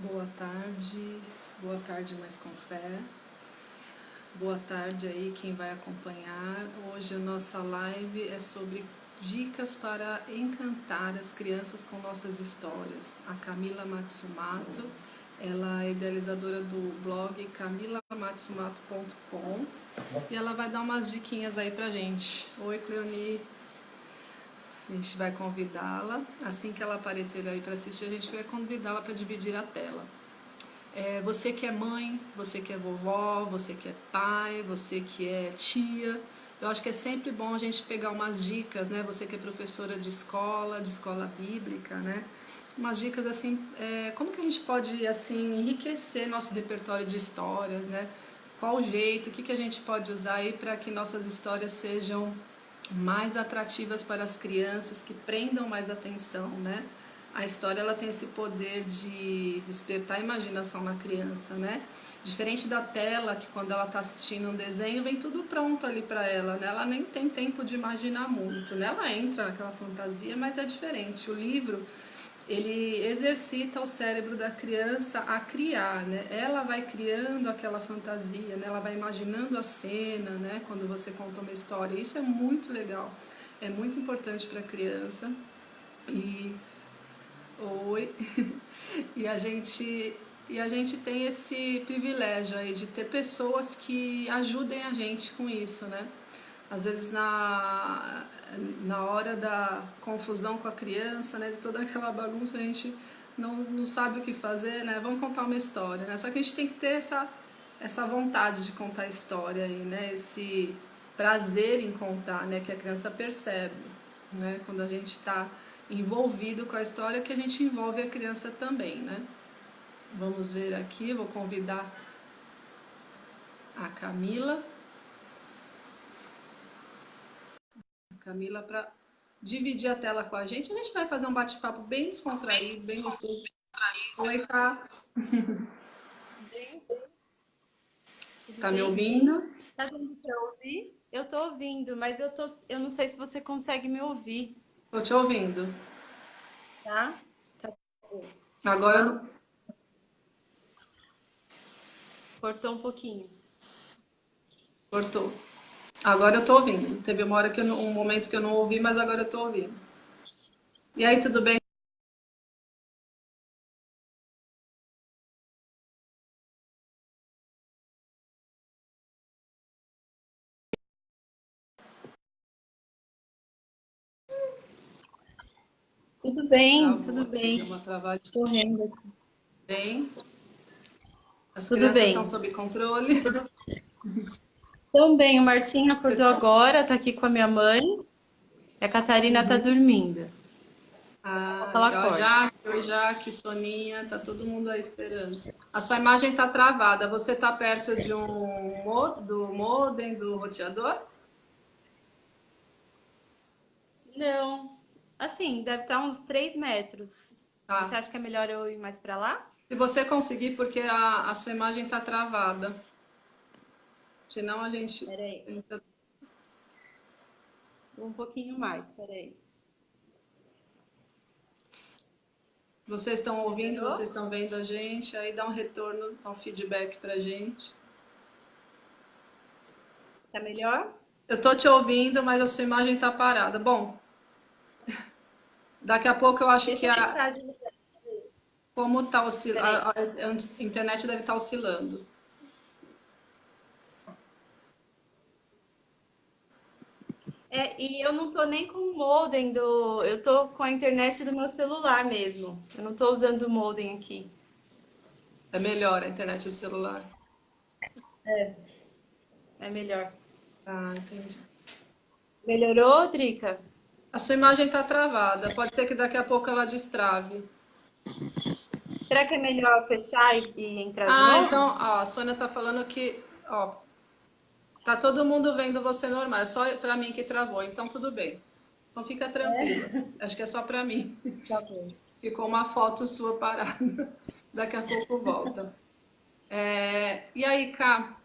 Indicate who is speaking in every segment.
Speaker 1: boa tarde, mas com fé. Boa tarde aí quem vai acompanhar. Hoje a nossa live é sobre dicas para encantar as crianças com nossas histórias. A Camila Matsumato, ela é idealizadora do blog camilamatsumato.com e ela vai dar umas diquinhas aí pra gente. Oi, Cleoni. A gente vai convidá-la, assim que ela aparecer aí para assistir, a gente vai convidá-la para dividir a tela. Você que é mãe, você que é vovó, você que é pai, você que é tia, eu acho que é sempre bom a gente pegar umas dicas, né? Você que é professora de escola bíblica, né? Umas dicas assim, como que a gente pode assim enriquecer nosso repertório de histórias, né? Qual o jeito, o que a gente pode usar aí para que nossas histórias sejam mais atrativas para as crianças, que prendam mais atenção, né? A história ela tem esse poder de despertar a imaginação na criança, né? Diferente da tela, que quando ela está assistindo um desenho, vem tudo pronto ali para ela, né? Ela nem tem tempo de imaginar muito, né? Ela entra naquela fantasia, mas é diferente. O livro, ele exercita o cérebro da criança a criar, né? Ela vai criando aquela fantasia, né? Ela vai imaginando a cena, né? Quando você conta uma história. Isso é muito legal, é muito importante para a criança. E oi. E a gente tem esse privilégio aí de ter pessoas que ajudem a gente com isso, né? Às vezes na hora da confusão com a criança, né, de toda aquela bagunça, a gente não sabe o que fazer, né? Vamos contar uma história, né? Só que a gente tem que ter essa vontade de contar a história aí, né? Esse prazer em contar, né? Que a criança percebe, né? Quando a gente está envolvido com a história, que a gente envolve a criança também, né? Vamos ver aqui, vou convidar a Camila para dividir a tela com a gente. A gente vai fazer um bate-papo bem descontraído, bem gostoso. Oi, Cá. Tá me ouvindo?
Speaker 2: Tá dando pra ouvir? Eu tô ouvindo, mas eu não sei se você consegue me ouvir,
Speaker 1: Tô te ouvindo.
Speaker 2: tá? Tá bom.
Speaker 1: Agora
Speaker 2: Cortou um pouquinho.
Speaker 1: cortou. Agora eu tô ouvindo. Teve uma hora um momento que eu não ouvi, mas agora eu tô ouvindo. E aí, tudo bem?
Speaker 2: Tudo bem,
Speaker 1: Travou
Speaker 2: tudo
Speaker 1: aqui, deu
Speaker 2: bem.
Speaker 1: uma travadinha.
Speaker 2: Correndo aqui.
Speaker 1: Bem, as
Speaker 2: Tudo
Speaker 1: crianças estão
Speaker 2: bem.
Speaker 1: sob controle.
Speaker 2: Também, o Martinho
Speaker 1: Você
Speaker 2: acordou
Speaker 1: tá-
Speaker 2: agora, tá aqui com a minha mãe. E a Catarina tá dormindo.
Speaker 1: Ah,
Speaker 2: Ela
Speaker 1: legal.
Speaker 2: acorda.
Speaker 1: Jaque, Soninha, tá todo mundo aí esperando. A sua imagem tá travada. Você tá perto de do modem, do roteador?
Speaker 2: Não. Assim, deve estar uns 3 metros. Você
Speaker 1: Tá.
Speaker 2: acha que é melhor eu ir mais pra lá?
Speaker 1: Se você conseguir, porque a sua imagem tá travada. Senão a gente
Speaker 2: Peraí.
Speaker 1: tenta.
Speaker 2: Um pouquinho mais, peraí.
Speaker 1: Vocês estão ouvindo,
Speaker 2: Melhorou?
Speaker 1: vocês estão vendo a gente, aí dá um retorno, dá um feedback pra gente.
Speaker 2: Tá melhor?
Speaker 1: Eu tô te ouvindo, mas a sua imagem tá parada. Bom, daqui a pouco eu acho que
Speaker 2: Deixa eu tentar ajustar.
Speaker 1: como tá
Speaker 2: Peraí.
Speaker 1: a internet deve estar oscilando.
Speaker 2: E eu não tô nem com o modem do. Eu tô com a internet do meu celular mesmo. Eu não tô usando o modem aqui.
Speaker 1: É melhor a internet do celular.
Speaker 2: É melhor.
Speaker 1: Ah, entendi.
Speaker 2: Melhorou, Drica?
Speaker 1: A sua imagem está travada. Pode ser que daqui a pouco ela destrave.
Speaker 2: Será que é melhor fechar e entrar de
Speaker 1: Ah,
Speaker 2: novo?
Speaker 1: então, ó, a Sônia está falando que, ó, tá todo mundo vendo você normal. É só para mim que travou. Então tudo bem. Então fica tranquila. Acho que é só para mim.
Speaker 2: Tá bom.
Speaker 1: Ficou uma foto sua parada. Daqui a pouco volta. E aí, Ká,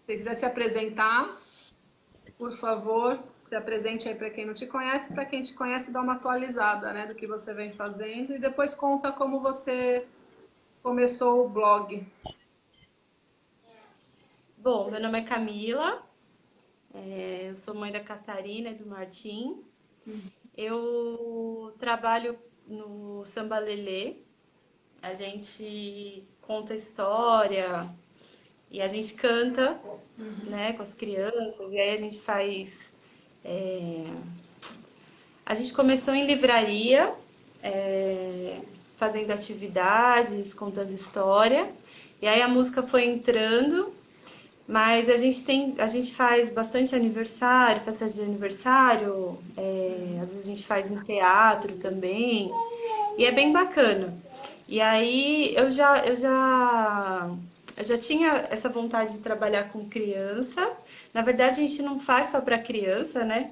Speaker 1: se quiser se apresentar, por favor, se apresente aí para quem não te conhece, para quem te conhece, dá uma atualizada, né, do que você vem fazendo e depois conta como você começou o blog?
Speaker 2: Bom, meu nome é Camila, eu sou mãe da Catarina e do Martim. Eu trabalho no Samba Lelê. A gente conta história e a gente canta, né, com as crianças. E aí a gente faz. A gente começou em livraria, fazendo atividades, contando história. E aí a música foi entrando. Mas a gente faz bastante aniversário, festa de aniversário, às vezes a gente faz um teatro também, e é bem bacana. E aí eu já tinha essa vontade de trabalhar com criança. Na verdade, a gente não faz só para criança, né?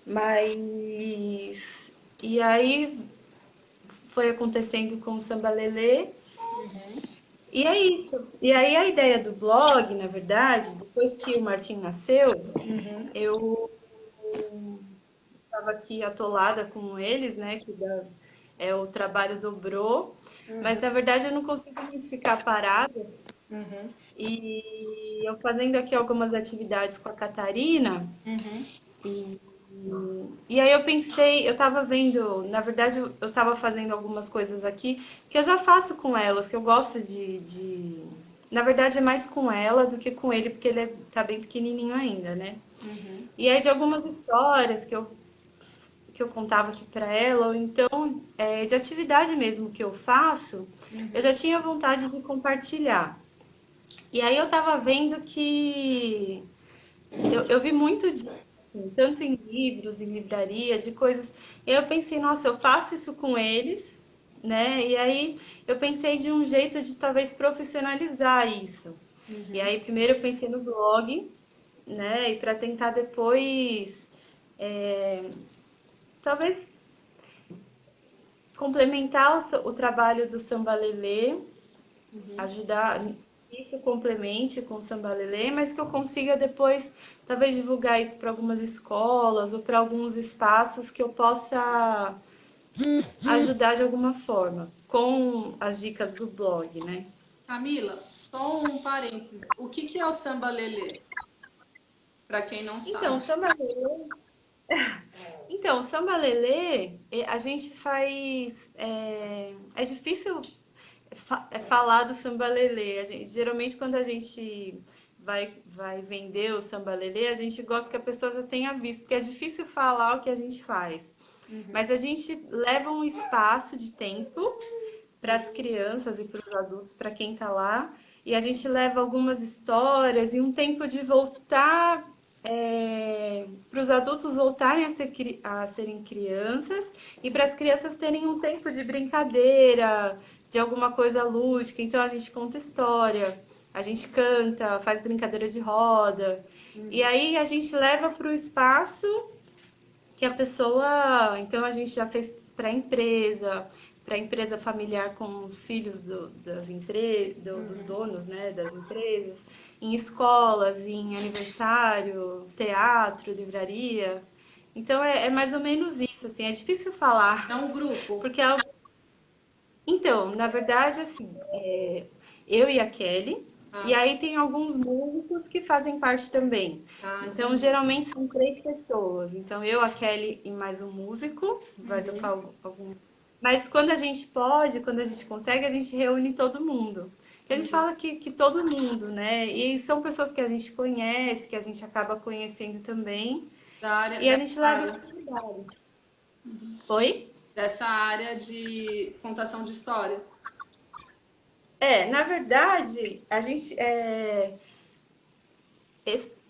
Speaker 2: Mas e aí foi acontecendo com o Samba Lelê. E é isso. E aí a ideia do blog, na verdade, depois que o Martim nasceu, eu estava aqui atolada com eles, né? O trabalho dobrou, mas na verdade eu não consigo muito ficar parada. E eu fazendo aqui algumas atividades com a Catarina, e, e aí eu pensei, eu estava vendo, na verdade eu estava fazendo algumas coisas aqui que eu já faço com elas, que eu gosto Na verdade é mais com ela do que com ele, porque ele tá bem pequenininho ainda, né? E aí de algumas histórias que eu contava aqui para ela, ou então de atividade mesmo que eu faço, eu já tinha vontade de compartilhar. E aí eu estava vendo que eu vi muito disso, assim, tanto em livros, em livraria, de coisas. E aí eu pensei, nossa, eu faço isso com eles, né? E aí eu pensei de um jeito de talvez profissionalizar isso. E aí primeiro eu pensei no blog, né? E para tentar depois, talvez complementar o trabalho do Samba Lelê, ajudar isso complemente com o Samba Lelê, mas que eu consiga depois talvez divulgar isso para algumas escolas ou para alguns espaços que eu possa ajudar de alguma forma com as dicas do blog, né?
Speaker 1: Camila, só um parênteses. O que que é o samba lelê? Para quem não
Speaker 2: Então,
Speaker 1: sabe.
Speaker 2: Samba Lelê, Samba Lelê, a gente faz. É difícil falar do Samba Lelê. Geralmente, quando a gente vai vender o Samba Lelê, a gente gosta que a pessoa já tenha visto, porque é difícil falar o que a gente faz. Mas a gente leva um espaço de tempo para as crianças e para os adultos, para quem está lá, e a gente leva algumas histórias e um tempo de voltar para os adultos voltarem a serem crianças e para as crianças terem um tempo de brincadeira, de alguma coisa lúdica. Então a gente conta história, a gente canta, faz brincadeira de roda. E aí a gente leva para o espaço que a pessoa. Então a gente já fez para a empresa familiar com os filhos dos donos, né, das empresas, em escolas, em aniversário, teatro, livraria. Então é mais ou menos isso, assim, é difícil
Speaker 1: É
Speaker 2: falar,
Speaker 1: um grupo.
Speaker 2: porque então, na verdade, assim, eu e a Kelly, e aí tem alguns músicos que fazem parte também. Então,
Speaker 1: Entendi.
Speaker 2: geralmente são três pessoas. Então, eu, a Kelly e mais um músico vai tocar algum. Mas quando a gente pode, quando a gente consegue, a gente reúne todo mundo. Que a gente fala que todo mundo, né? E são pessoas que a gente conhece, que a gente acaba conhecendo também.
Speaker 1: Da área,
Speaker 2: E a
Speaker 1: dessa
Speaker 2: gente leva
Speaker 1: área,
Speaker 2: essa atividade. Oi?
Speaker 1: dessa área de contação de histórias.
Speaker 2: Na verdade, a gente.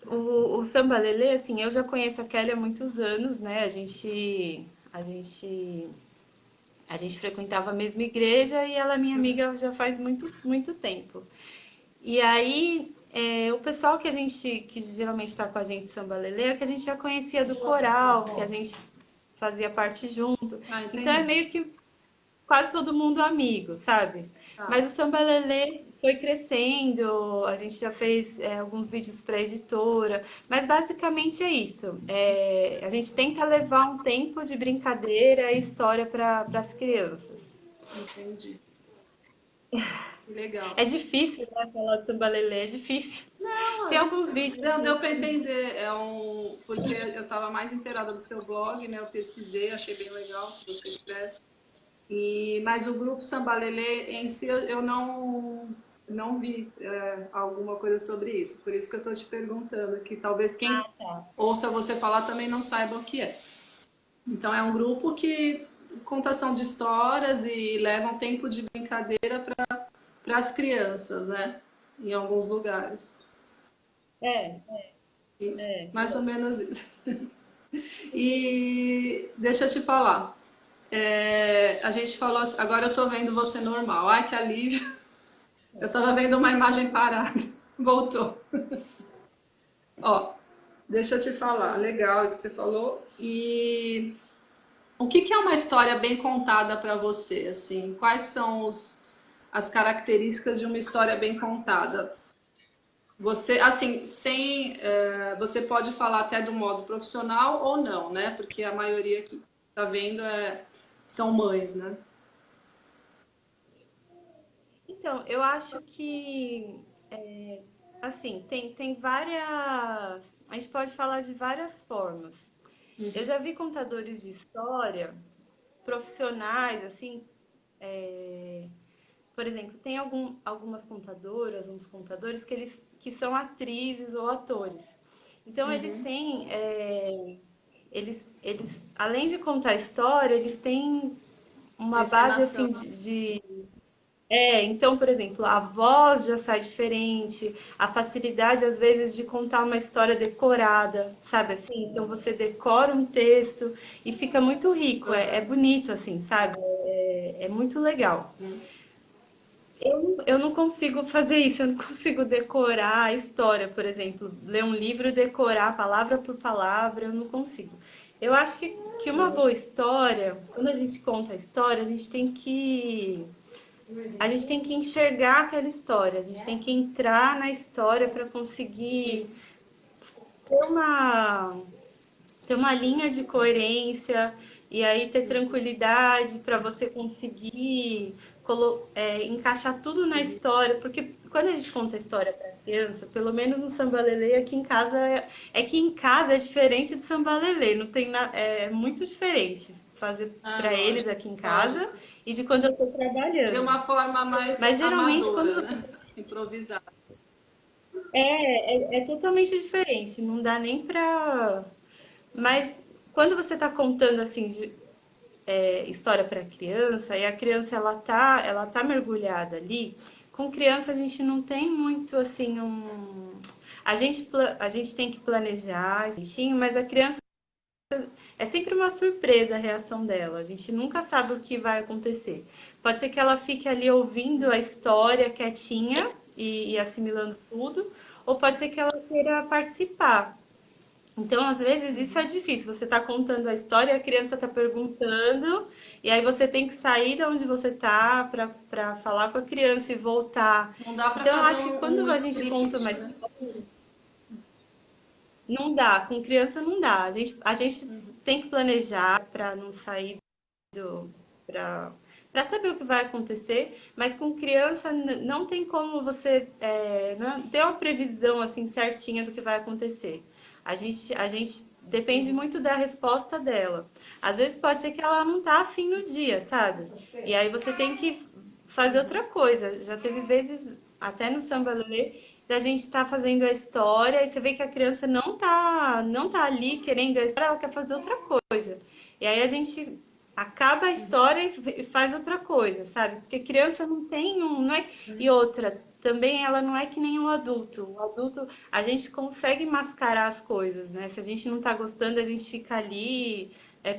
Speaker 2: O Samba Lelê, assim, eu já conheço a Kelly há muitos anos, né? A gente frequentava a mesma igreja e ela é minha amiga já faz muito, muito tempo. E aí, o pessoal que geralmente está com a gente Samba Lelê, é que a gente já conhecia do coral, que a gente fazia parte junto. Então é
Speaker 1: Entendi.
Speaker 2: meio que quase todo mundo amigo, sabe?
Speaker 1: Tá.
Speaker 2: Mas o Samba Lelê foi crescendo, a gente já fez alguns vídeos para editora, mas basicamente é isso. A gente tenta levar um tempo de brincadeira e história para as crianças.
Speaker 1: Entendi. Legal.
Speaker 2: É difícil, né, falar de Sambalelê, é difícil. Tem alguns vídeos
Speaker 1: Não,
Speaker 2: no
Speaker 1: deu para
Speaker 2: YouTube.
Speaker 1: entender. Porque eu estava mais inteirada do seu blog, né? Eu pesquisei, achei bem legal o que você escreve. Mas o grupo Sambalelê em si eu não vi alguma coisa sobre isso. Por isso que eu estou te perguntando, que talvez quem
Speaker 2: Ah, tá.
Speaker 1: ouça você falar também não saiba o que é. Então é um grupo que contação de histórias e leva um tempo de brincadeira para as crianças, né? Em alguns lugares.
Speaker 2: É,
Speaker 1: Isso,
Speaker 2: é.
Speaker 1: mais ou menos isso. E deixa eu te falar. A gente falou assim, agora eu tô vendo você normal. Ai, que alívio. Eu tava vendo uma imagem parada. Voltou. Ó, deixa eu te falar. Legal isso que você falou. E o que que é uma história bem contada para você, assim? Quais são as características de uma história bem contada? Você, assim, você pode falar até do modo profissional ou não, né? Porque a maioria que tá vendo são mães, né?
Speaker 2: Então, eu acho que, assim, tem várias. A gente pode falar de várias formas. Eu já vi contadores de história profissionais, assim, por exemplo, tem algumas contadoras, uns contadores que são atrizes ou atores. Então, eles
Speaker 1: Uhum.
Speaker 2: têm, além de contar história, eles têm
Speaker 1: A
Speaker 2: uma base,
Speaker 1: encenação.
Speaker 2: assim, então, por exemplo, a voz já sai diferente, a facilidade, às vezes, de contar uma história decorada, sabe assim? Então, você decora um texto e fica muito rico, é
Speaker 1: Uhum.
Speaker 2: bonito, assim, sabe? É muito legal. Eu não consigo fazer isso, eu não consigo decorar a história, por exemplo, ler um livro e decorar palavra por palavra, eu não consigo. Eu acho que uma boa história, quando a gente conta a história, a gente tem que enxergar aquela história, a gente tem que entrar na história para conseguir ter uma, ter uma linha de coerência e aí ter tranquilidade para você conseguir encaixar tudo na história, porque quando a gente conta a história para criança, pelo menos no Sambalelê aqui em casa é que em casa é diferente do Sambalelê, não tem é muito diferente fazer
Speaker 1: Ah,
Speaker 2: para eles
Speaker 1: lógico,
Speaker 2: aqui em casa
Speaker 1: lógico.
Speaker 2: e de quando eu estou
Speaker 1: De
Speaker 2: trabalhando.
Speaker 1: uma forma mais
Speaker 2: Mas geralmente quando
Speaker 1: amadora,
Speaker 2: você
Speaker 1: né? Improvisada.
Speaker 2: é totalmente diferente, não dá nem pra. Mas quando você está contando assim de história para criança e a criança ela tá mergulhada ali, com criança a gente não tem muito assim a gente tem que planejar, mas a criança é sempre uma surpresa a reação dela. A gente nunca sabe o que vai acontecer. Pode ser que ela fique ali ouvindo a história quietinha e assimilando tudo, ou pode ser que ela queira participar. Então, às vezes, isso é difícil. Você está contando a história, a criança está perguntando, e aí você tem que sair de onde você está para falar com a criança e voltar.
Speaker 1: Não dá para
Speaker 2: Então, eu
Speaker 1: fazer
Speaker 2: acho que
Speaker 1: um
Speaker 2: quando a gente conta
Speaker 1: script,
Speaker 2: uma
Speaker 1: né?
Speaker 2: história, não dá, com criança não dá. A gente tem que planejar para não sair para saber o que vai acontecer, mas com criança não tem como você não ter uma previsão assim certinha do que vai acontecer. A gente depende muito da resposta dela. Às vezes pode ser que ela não tá afim no dia, sabe? E aí você tem que fazer outra coisa. Já teve vezes, até no Samba Lelê, da gente estar fazendo a história e você vê que a criança não tá ali querendo a história, ela quer fazer outra coisa. E aí a gente acaba a história e faz outra coisa, sabe? Porque criança não tem não é. E outra, também ela não é que nem um adulto. O adulto, a gente consegue mascarar as coisas, né? Se a gente não tá gostando, a gente fica ali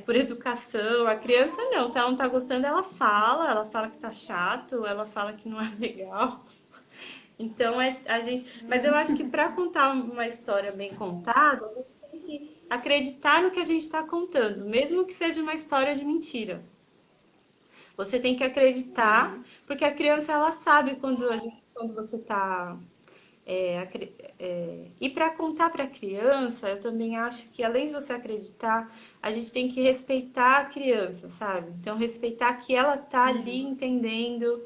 Speaker 2: por educação. A criança não, se ela não tá gostando, ela fala que tá chato, ela fala que não é legal. Então a gente, mas eu acho que para contar uma história bem contada, a gente tem que acreditar no que a gente está contando, mesmo que seja uma história de mentira. Você tem que acreditar, porque a criança ela sabe quando você está e para contar para a criança, eu também acho que além de você acreditar, a gente tem que respeitar a criança, sabe? Então respeitar que ela tá ali entendendo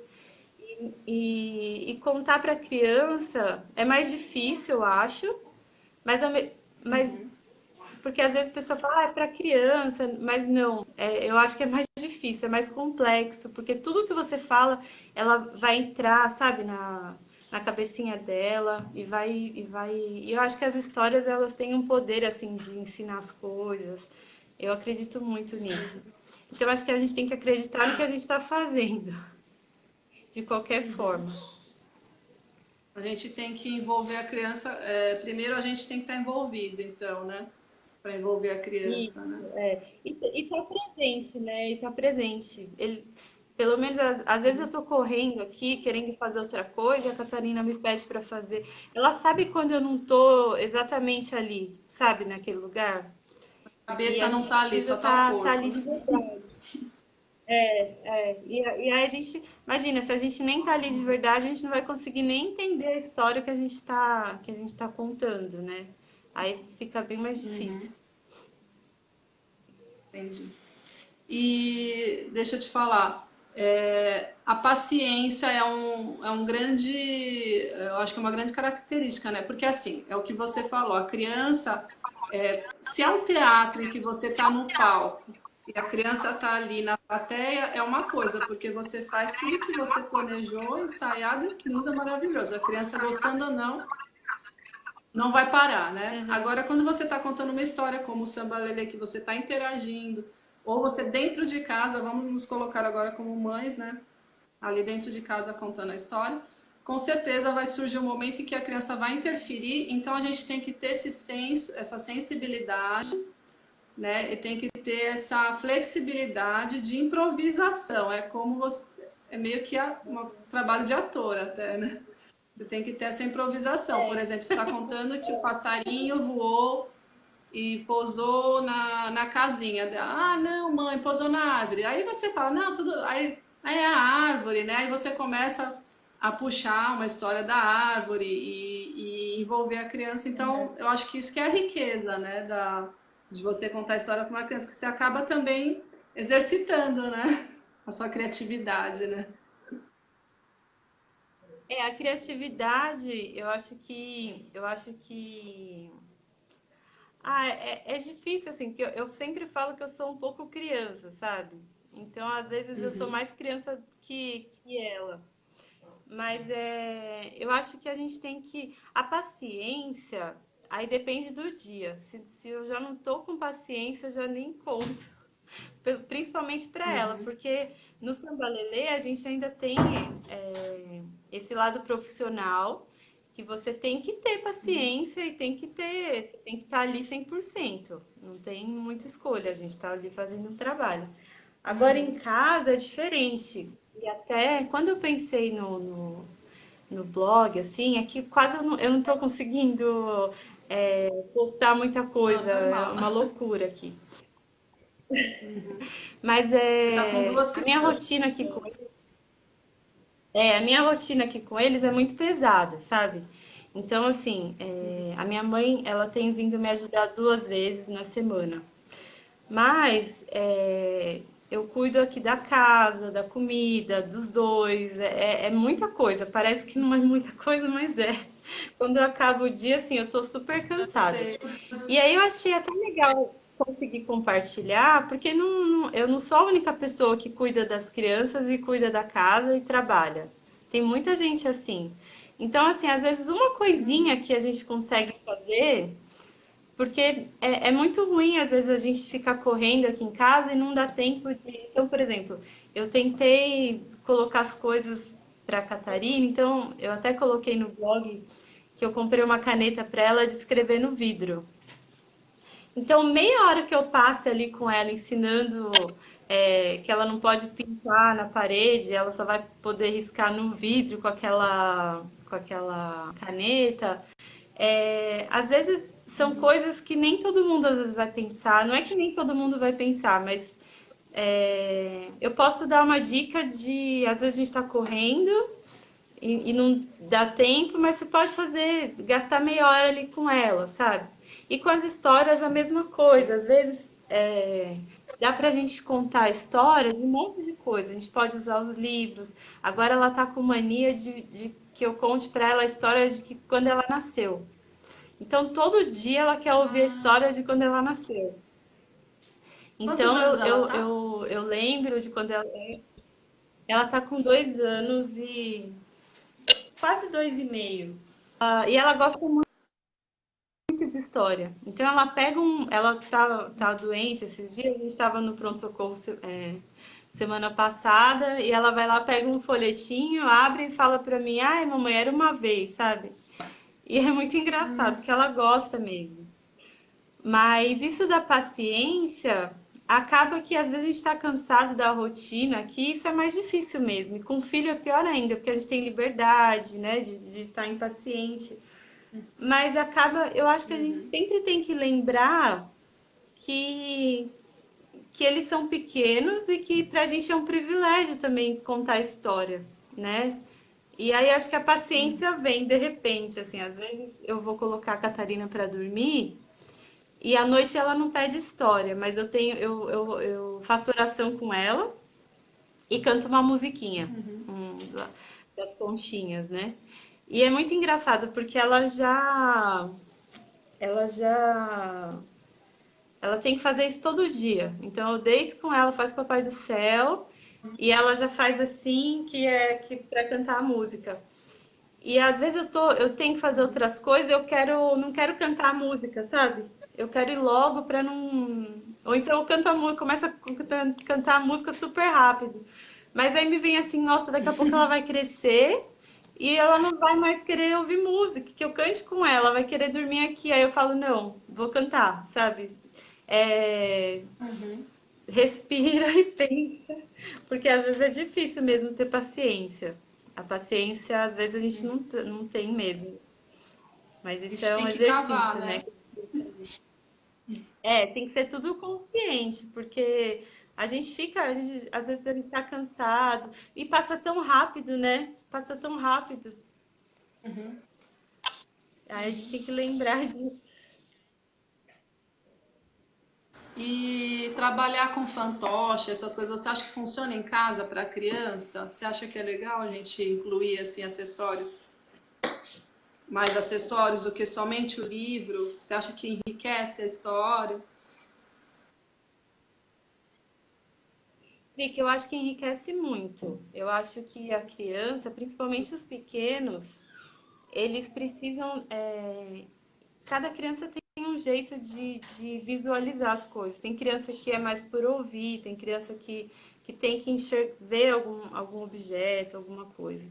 Speaker 2: E contar para criança é mais difícil, eu acho, mas, mas
Speaker 1: Uhum.
Speaker 2: porque às vezes a pessoa fala, ah, é para criança, mas não, eu acho que é mais difícil, é mais complexo, porque tudo que você fala, ela vai entrar, sabe, na cabecinha dela e eu acho que as histórias elas têm um poder assim de ensinar as coisas. Eu acredito muito nisso. Então eu acho que a gente tem que acreditar no que a gente está fazendo, de qualquer forma.
Speaker 1: A gente tem que envolver a criança. Primeiro a gente tem que estar envolvido, então, né? Para envolver a
Speaker 2: Isso,
Speaker 1: criança, né?
Speaker 2: e tá presente, né? E tá presente. Ele, pelo menos às vezes eu tô correndo aqui, querendo fazer outra coisa, e a Catarina me pede para fazer. Ela sabe quando eu não tô exatamente ali, sabe, naquele lugar?
Speaker 1: A
Speaker 2: E a
Speaker 1: cabeça não
Speaker 2: gente
Speaker 1: tá ali,
Speaker 2: precisa
Speaker 1: só tá o
Speaker 2: tá
Speaker 1: corpo,
Speaker 2: ali
Speaker 1: né?
Speaker 2: de verdade. E aí a gente, imagina, se a gente nem tá ali de verdade, a gente não vai conseguir nem entender a história que a gente tá contando, né? Aí fica bem mais difícil.
Speaker 1: Uhum, entendi. E deixa eu te falar, a paciência é um grande, eu acho que é uma grande característica, né? Porque assim, é o que você falou, a criança, se é um teatro em que você está no palco e a criança está ali na plateia, é uma coisa, porque você faz tudo que você planejou, ensaiado, lindo, maravilhoso. A criança gostando ou não, não vai parar, né?
Speaker 2: Uhum.
Speaker 1: Agora, quando você está contando uma história como o Samba Lelê, que você está interagindo, ou você dentro de casa, vamos nos colocar agora como mães, né? Ali dentro de casa contando a história, com certeza vai surgir um momento em que a criança vai interferir, então a gente tem que ter esse senso, essa sensibilidade, né? E tem que ter essa flexibilidade de improvisação. É como você, é meio que um trabalho de ator até, né? Você tem que ter essa improvisação. Por exemplo, você está contando que o passarinho voou e pousou na casinha dela. Ah, não, mãe, pousou na árvore. Aí você fala, não, tudo. Aí é a árvore, né? Aí você começa a puxar uma história da árvore e envolver a criança. Então, eu acho que isso que é a riqueza, né? De você contar a história para uma criança, que você acaba também exercitando, né? A sua criatividade, né?
Speaker 2: A criatividade, eu acho que é difícil assim, porque eu sempre falo que eu sou um pouco criança, sabe? Então, às vezes eu sou
Speaker 1: Uhum.
Speaker 2: mais criança que ela. Mas eu acho que a gente tem que. A paciência, aí depende do dia. Se eu já não tô com paciência, eu já nem conto. Principalmente para ela,
Speaker 1: Uhum.
Speaker 2: porque no Sambalelê a gente ainda tem esse lado profissional que você tem que ter paciência e você tem que estar ali 100%. Não tem muita escolha, a gente está ali fazendo um trabalho. Agora em
Speaker 1: Uhum.
Speaker 2: casa é diferente. E até quando eu pensei no blog, assim, é que quase eu não tô conseguindo postar muita
Speaker 1: Não,
Speaker 2: coisa, é
Speaker 1: normal.
Speaker 2: uma loucura aqui.
Speaker 1: Uhum.
Speaker 2: Mas
Speaker 1: Você tá com duas
Speaker 2: a minha
Speaker 1: crianças.
Speaker 2: rotina aqui a minha rotina aqui com eles é muito pesada, sabe? Então, assim, a minha mãe, ela tem vindo me ajudar 2 vezes na semana. Mas eu cuido aqui da casa, da comida, dos dois. É muita coisa. Parece que não é muita coisa, mas é. Quando eu acabo o dia, assim, eu tô super
Speaker 1: Eu
Speaker 2: cansada.
Speaker 1: sei.
Speaker 2: E aí eu achei até legal conseguir compartilhar, porque eu não sou a única pessoa que cuida das crianças e cuida da casa e trabalha. Tem muita gente assim. Então, assim, às vezes uma coisinha que a gente consegue fazer, porque é muito ruim, às vezes, a gente ficar correndo aqui em casa e não dá tempo de. Então, por exemplo, eu tentei colocar as coisas para a Catarina, então eu até coloquei no blog que eu comprei uma caneta para ela de escrever no vidro. Então, meia hora que eu passe ali com ela ensinando que ela não pode pintar na parede, ela só vai poder riscar no vidro com aquela caneta. Às vezes são coisas que nem todo mundo às vezes vai pensar. Não é que nem todo mundo vai pensar, mas eu posso dar uma dica de às vezes a gente está correndo e não dá tempo, mas você pode fazer, gastar meia hora ali com ela, sabe? E com as histórias a mesma coisa. Às vezes dá pra gente contar a história de um monte de coisa. A gente pode usar os livros. Agora ela tá com mania de que eu conte pra ela a história de que quando ela nasceu. Então todo dia ela quer ouvir a
Speaker 1: Ah,
Speaker 2: história de quando ela nasceu.
Speaker 1: quantos
Speaker 2: Então
Speaker 1: anos ela tá?
Speaker 2: eu lembro de quando ela tá com 2 anos e quase 2 e meio. Ah, e ela gosta muito de história. Então ela pega um. Ela tá doente esses dias, a gente estava no pronto-socorro semana passada, e ela vai lá, pega um folhetinho, abre e fala pra mim, ai, mamãe, era uma vez, sabe? E é muito engraçado, porque ela gosta mesmo. Mas isso da paciência acaba que às vezes a gente está cansado da rotina, que isso é mais difícil mesmo. E com filho é pior ainda, porque a gente tem liberdade, né, de estar impaciente. Mas acaba, eu acho que a gente
Speaker 1: Uhum.
Speaker 2: sempre tem que lembrar que, que eles são pequenos e que pra gente é um privilégio também contar a história, né? E aí acho que a paciência vem de repente, assim, às vezes eu vou colocar a Catarina para dormir e à noite ela não pede história, mas eu faço oração com ela e canto uma musiquinha,
Speaker 1: Uhum.
Speaker 2: um, das conchinhas, né? E é muito engraçado porque ela já ela tem que fazer isso todo dia. Então eu deito com ela, faço Papai do Céu e ela já faz assim que é que para cantar a música. E às vezes eu tenho que fazer outras coisas, não quero cantar a música, sabe? Eu quero ir logo para não. Ou então eu canto a música, começo a cantar a música super rápido. Mas aí me vem assim, nossa, daqui a pouco ela vai crescer e ela não vai mais querer ouvir música, que eu cante com ela, vai querer dormir aqui. Aí eu falo, não, vou cantar, sabe? É,
Speaker 1: Uhum.
Speaker 2: respira e pensa, porque às vezes é difícil mesmo ter paciência. A paciência, às vezes, a gente não tem mesmo. Mas
Speaker 1: A
Speaker 2: isso
Speaker 1: gente
Speaker 2: é um
Speaker 1: tem que cavar,
Speaker 2: exercício, né?
Speaker 1: né?
Speaker 2: É, tem que ser tudo consciente, porque às vezes a gente tá cansado e passa tão rápido, né? Passa tão rápido.
Speaker 1: Uhum.
Speaker 2: Aí a gente tem que lembrar disso.
Speaker 1: E trabalhar com fantoche, essas coisas, você acha que funciona em casa para criança? Você acha que é legal a gente incluir assim acessórios, mais acessórios do que somente o livro? Você acha que enriquece a história?
Speaker 2: Trick, eu acho que enriquece muito. Eu acho que a criança, principalmente os pequenos, eles precisam. Cada criança tem um jeito de visualizar as coisas. Tem criança que é mais por ouvir, tem criança que tem que ver algum objeto, alguma coisa.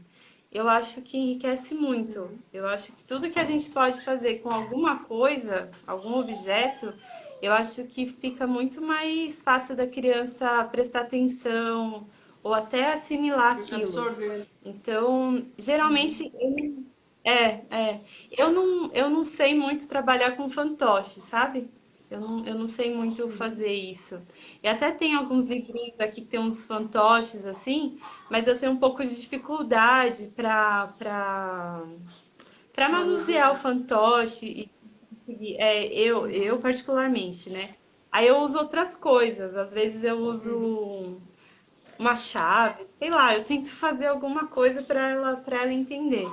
Speaker 2: Eu acho que enriquece muito. Eu acho que tudo que a gente pode fazer com alguma coisa, algum objeto, eu acho que fica muito mais fácil da criança prestar atenção ou até assimilar aquilo.
Speaker 1: Absorver.
Speaker 2: Então, geralmente, eu não sei muito trabalhar com fantoche, sabe? Eu não sei muito fazer isso. E até tem alguns livrinhos aqui que tem uns fantoches assim, mas eu tenho um pouco de dificuldade para manusear o
Speaker 1: Manusear.
Speaker 2: fantoche e conseguir. Eu particularmente, né? Aí eu uso outras coisas. Às vezes eu uso uma chave, sei lá, eu tento fazer alguma coisa para ela entender.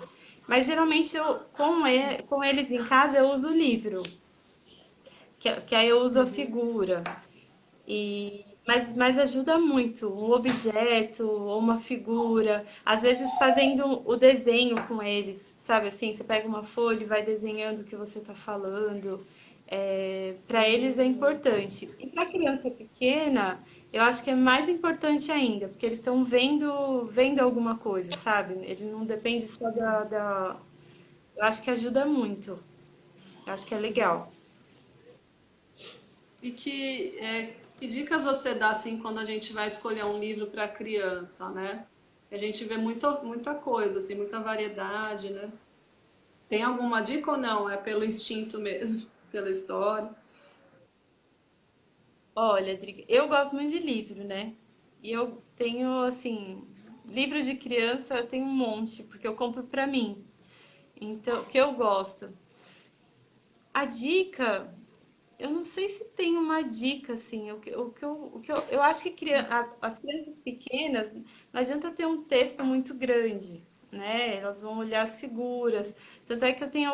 Speaker 2: Mas geralmente com eles em casa eu uso o livro, que aí eu uso a figura. Mas ajuda muito, um objeto ou uma figura, às vezes fazendo o desenho com eles, sabe assim? Você pega uma folha e vai desenhando o que você está falando. Para eles é importante. E para criança pequena, eu acho que é mais importante ainda, porque eles estão vendo alguma coisa, sabe? Ele não depende só da. Eu acho que ajuda muito. Eu acho que é legal.
Speaker 1: E que dicas você dá assim quando a gente vai escolher um livro para criança, né? A gente vê muita coisa, assim, muita variedade, né? Tem alguma dica ou não? É pelo instinto mesmo, pela história?
Speaker 2: Olha, Drica, eu gosto muito de livro, né? E eu tenho, assim, livros de criança eu tenho um monte, porque eu compro pra mim. Então, que eu gosto. A dica, eu não sei se tem uma dica, assim, eu acho que as crianças pequenas, não adianta ter um texto muito grande, né? Elas vão olhar as figuras. Tanto é que eu tenho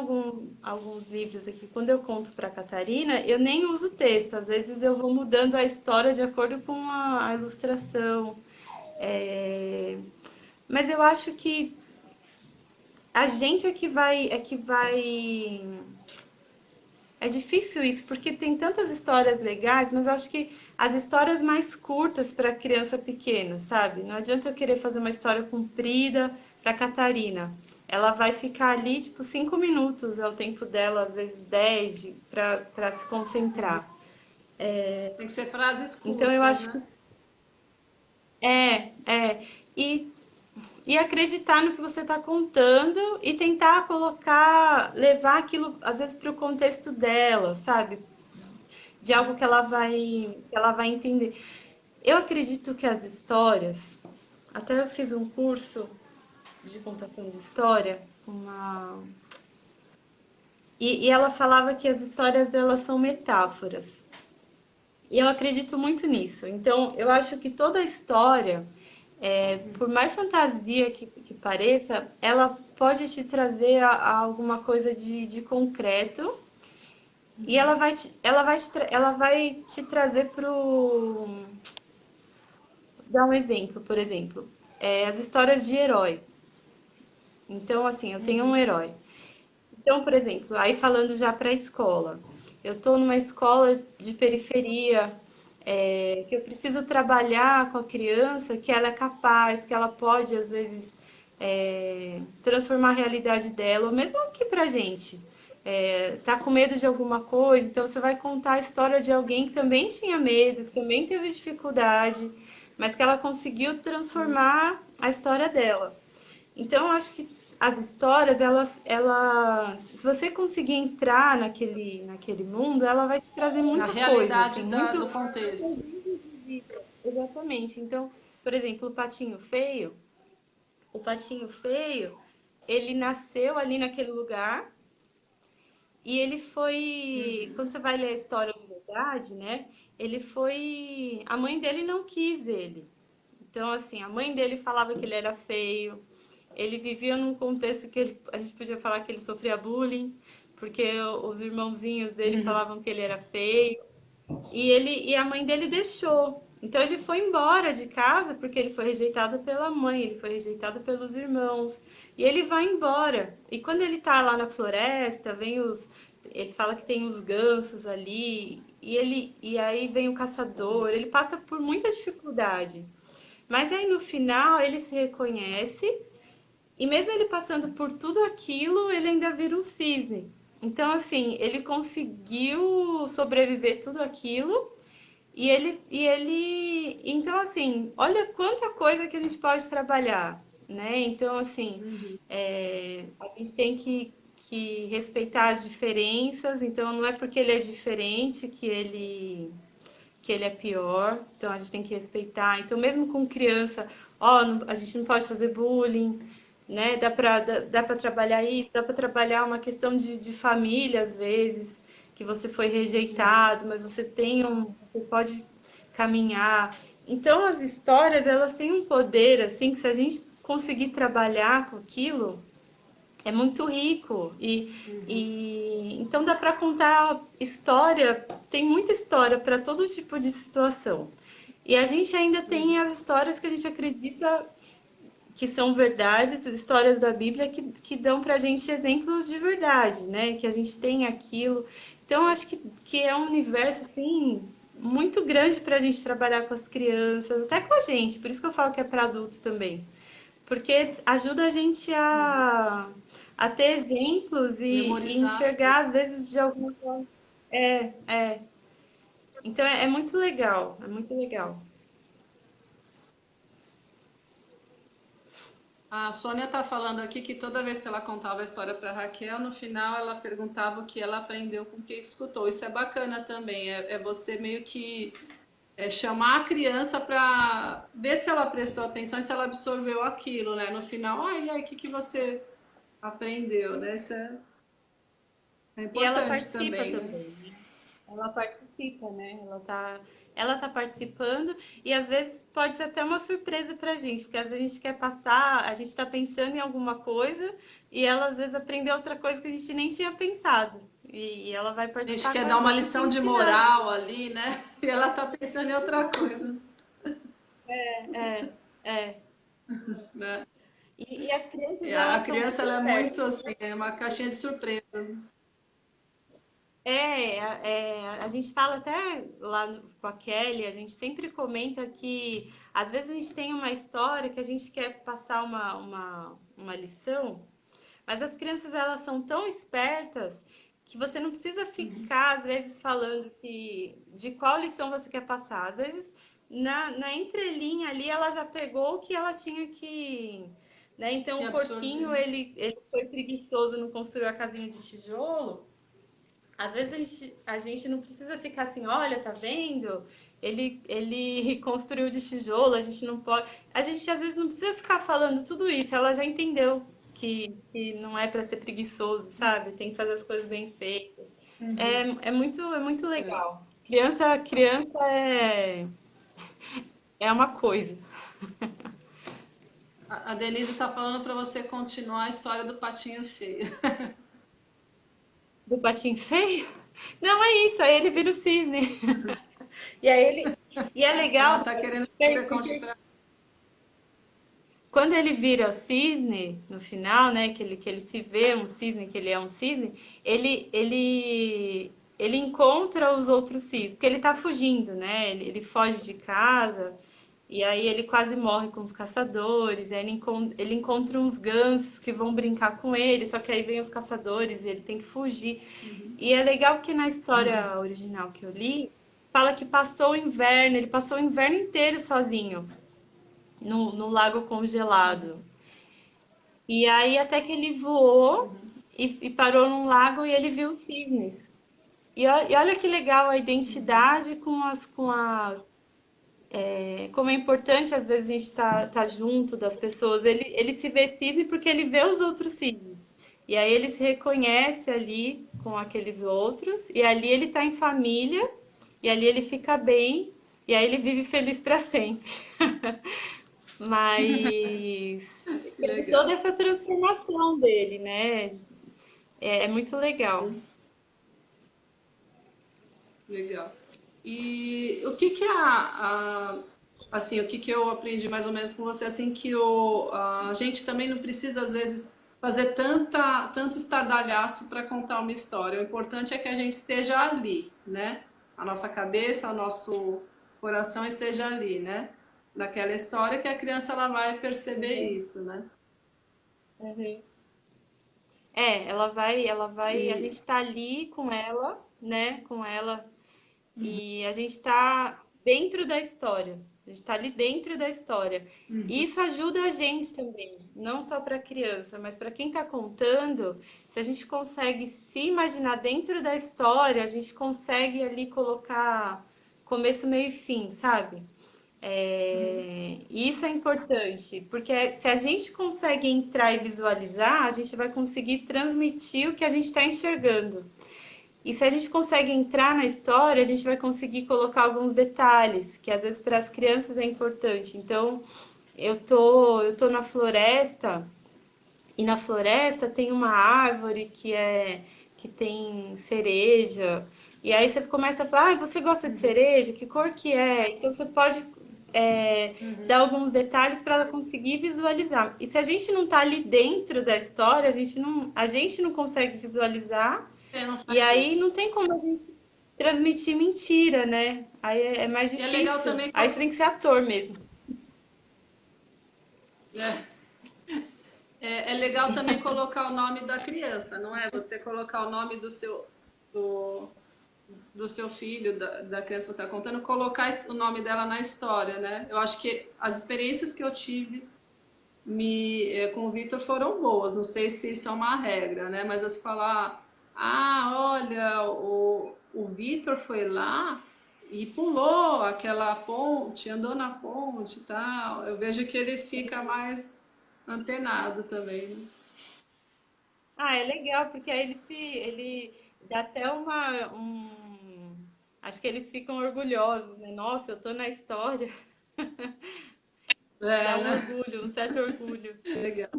Speaker 2: alguns livros aqui, quando eu conto para a Catarina, eu nem uso texto, às vezes eu vou mudando a história de acordo com a ilustração. É, Mas eu acho que a gente é difícil isso, porque tem tantas histórias legais, mas eu acho que as histórias mais curtas para criança pequena, sabe? Não adianta eu querer fazer uma história comprida para Catarina. Ela vai ficar ali, tipo, 5 minutos é o tempo dela, às vezes 10, para se concentrar.
Speaker 1: Tem que ser frases
Speaker 2: Então eu
Speaker 1: curtas,
Speaker 2: acho que
Speaker 1: né?
Speaker 2: é. E acreditar no que você está contando e tentar colocar, levar aquilo, às vezes, para o contexto dela, sabe? De algo que ela vai entender. Eu acredito que as histórias, até eu fiz um curso de contação de história, e ela falava que as histórias elas são metáforas. E eu acredito muito nisso. Então, eu acho que toda história, por mais fantasia que pareça, ela pode te trazer a alguma coisa de concreto e ela vai te trazer pro. Dar um exemplo, por exemplo, as histórias de herói. Então, assim, eu tenho um herói. Então, por exemplo, aí falando já para a escola, eu estou numa escola de periferia, que eu preciso trabalhar com a criança, que ela é capaz, que ela pode, às vezes, transformar a realidade dela, ou mesmo aqui pra gente. Tá com medo de alguma coisa, então você vai contar a história de alguém que também tinha medo, que também teve dificuldade, mas que ela conseguiu transformar a história dela. Então, eu acho que as histórias, se você conseguir entrar naquele mundo, ela vai te trazer
Speaker 1: Na
Speaker 2: muita coisa,
Speaker 1: realidade
Speaker 2: assim, muito.
Speaker 1: do contexto.
Speaker 2: Exatamente. Então, por exemplo, o Patinho Feio, ele nasceu ali naquele lugar e ele foi, quando você vai ler a história de verdade, né? Ele foi, a mãe dele não quis ele. Então, assim, a mãe dele falava que ele era feio. Ele vivia num contexto que a gente podia falar que ele sofria bullying, porque os irmãozinhos dele falavam que ele era feio. E a mãe dele deixou. Então ele foi embora de casa porque ele foi rejeitado pela mãe, ele foi rejeitado pelos irmãos. E ele vai embora. E quando ele tá lá na floresta, ele fala que tem os gansos ali, e aí vem o caçador, ele passa por muita dificuldade. Mas aí no final ele se reconhece e mesmo ele passando por tudo aquilo, ele ainda vira um cisne. Então, assim, ele conseguiu sobreviver tudo aquilo então, assim, olha quanta coisa que a gente pode trabalhar, né? Então, assim, a gente tem que respeitar as diferenças. Então, não é porque ele é diferente que ele é pior, então a gente tem que respeitar. Então, mesmo com criança, a gente não pode fazer bullying, né? Dá pra trabalhar isso, dá pra trabalhar uma questão de família, às vezes, que você foi rejeitado, mas você pode caminhar. Então, as histórias, elas têm um poder, assim, que se a gente conseguir trabalhar com aquilo, é muito rico e então dá para contar história, tem muita história para todo tipo de situação. E a gente ainda tem as histórias que a gente acredita que são verdades, as histórias da Bíblia que dão para a gente exemplos de verdade, né? Que a gente tem aquilo. Então, eu acho que é um universo assim muito grande para a gente trabalhar com as crianças, até com a gente. Por isso que eu falo que é para adultos também, porque ajuda a gente a ter exemplos e
Speaker 1: Memorizar.
Speaker 2: enxergar, às vezes, de alguma forma. É. Então é muito legal, é muito legal.
Speaker 1: A Sônia está falando aqui que toda vez que ela contava a história para Raquel, no final ela perguntava o que ela aprendeu com o que escutou. Isso é bacana também, é você meio que chamar a criança para ver se ela prestou atenção e se ela absorveu aquilo, né? No final, e aí, o que que você aprendeu, né? Isso é
Speaker 2: E ela
Speaker 1: importante
Speaker 2: participa
Speaker 1: também, né?
Speaker 2: também, né? ela participa, né? Ela tá participando e às vezes pode ser até uma surpresa pra gente, porque às vezes a gente quer passar, a gente tá pensando em alguma coisa e ela às vezes aprendeu outra coisa que a gente nem tinha pensado. E ela vai
Speaker 1: A gente
Speaker 2: participar com
Speaker 1: quer
Speaker 2: a
Speaker 1: dar uma
Speaker 2: gente
Speaker 1: lição de
Speaker 2: ensinando.
Speaker 1: moral ali, né? E ela tá pensando em outra coisa,
Speaker 2: É, é.
Speaker 1: né?
Speaker 2: E as crianças,
Speaker 1: E a
Speaker 2: elas são
Speaker 1: criança,
Speaker 2: muito
Speaker 1: ela é
Speaker 2: espertas.
Speaker 1: muito assim, é uma caixinha de surpresa.
Speaker 2: A gente fala até lá com a Kelly, a gente sempre comenta que às vezes a gente tem uma história que a gente quer passar uma lição, mas as crianças elas são tão espertas que você não precisa ficar às vezes falando de qual lição você quer passar. Às vezes na entrelinha ali ela já pegou o que ela tinha que, né? Então
Speaker 1: E
Speaker 2: o
Speaker 1: absorver.
Speaker 2: porquinho ele foi preguiçoso, não construiu a casinha de tijolo. Às vezes a gente não precisa ficar assim, olha, tá vendo? Ele construiu de tijolo, a gente não pode. A gente às vezes não precisa ficar falando tudo isso, ela já entendeu que não é para ser preguiçoso, sabe? Tem que fazer as coisas bem feitas. É muito
Speaker 1: É.
Speaker 2: legal. Criança é uma coisa.
Speaker 1: A Denise está falando para você continuar a história do patinho feio.
Speaker 2: Do patinho feio? Não é isso, aí ele vira o cisne. E aí ele. E é legal
Speaker 1: Ela
Speaker 2: do
Speaker 1: está
Speaker 2: patinho
Speaker 1: querendo que
Speaker 2: feio,
Speaker 1: você conte
Speaker 2: porque
Speaker 1: para
Speaker 2: quando ele vira cisne, no final, né, que ele se vê um cisne, que ele é um cisne, ele encontra os outros cisnes, porque ele tá fugindo, né? Ele foge de casa, e aí ele quase morre com os caçadores, aí ele encontra uns gansos que vão brincar com ele, só que aí vem os caçadores e ele tem que fugir. E é legal que na história original que eu li, fala que passou o inverno, ele passou o inverno inteiro sozinho no lago congelado. E aí até que ele voou e parou num lago e ele viu os cisnes. E olha que legal a identidade como é importante às vezes a gente tá junto das pessoas. Ele se vê cisne porque ele vê os outros cisnes. E aí ele se reconhece ali com aqueles outros, e ali ele tá em família, e ali ele fica bem, e aí ele vive feliz para sempre. Mas
Speaker 1: que
Speaker 2: teve toda
Speaker 1: legal.
Speaker 2: essa transformação dele, né? É muito legal.
Speaker 1: Legal. E o que que assim, o que que eu aprendi mais ou menos com você, assim, que a gente também não precisa, às vezes, fazer tanto estardalhaço para contar uma história. O importante é que a gente esteja ali, né? A nossa cabeça, o nosso coração esteja ali, né? Naquela história que a criança ela vai perceber isso, né?
Speaker 2: Uhum. A
Speaker 1: E
Speaker 2: gente tá ali com ela, né? Com ela, e a gente tá dentro da história. A gente tá ali dentro da história. E isso ajuda a gente também, não só para a criança, mas para quem está contando. Se a gente consegue se imaginar dentro da história, a gente consegue ali colocar começo, meio e fim, sabe? E isso é importante, porque se a gente consegue entrar e visualizar, a gente vai conseguir transmitir o que a gente está enxergando. E se a gente consegue entrar na história, a gente vai conseguir colocar alguns detalhes, que às vezes para as crianças é importante. Então, eu tô na floresta, e na floresta tem uma árvore que tem cereja. E aí você começa a falar, ah, você gosta de cereja? Que cor que é? Então você pode dar alguns detalhes para ela conseguir visualizar. E se a gente não está ali dentro da história, a gente não consegue visualizar,
Speaker 1: não
Speaker 2: e
Speaker 1: faz
Speaker 2: aí
Speaker 1: isso.
Speaker 2: não tem como a gente transmitir mentira, né? Aí é mais
Speaker 1: E é legal
Speaker 2: difícil.
Speaker 1: também,
Speaker 2: Aí você tem que ser ator mesmo.
Speaker 1: é legal também colocar o nome da criança, não é? Você colocar o nome do, do seu filho, da criança que você está contando, colocar o nome dela na história, né? Eu acho que as experiências que eu tive com o Vitor foram boas. Não sei se isso é uma regra, né? Mas você falar, ah, olha, o Vitor foi lá e pulou aquela ponte, andou na ponte e tal. Eu vejo que ele fica mais antenado também, né?
Speaker 2: Ah, é legal, porque aí ele dá até Acho que eles ficam orgulhosos, né? Nossa, eu tô na história. Dá
Speaker 1: É,
Speaker 2: um
Speaker 1: né?
Speaker 2: orgulho, um certo orgulho.
Speaker 1: Legal.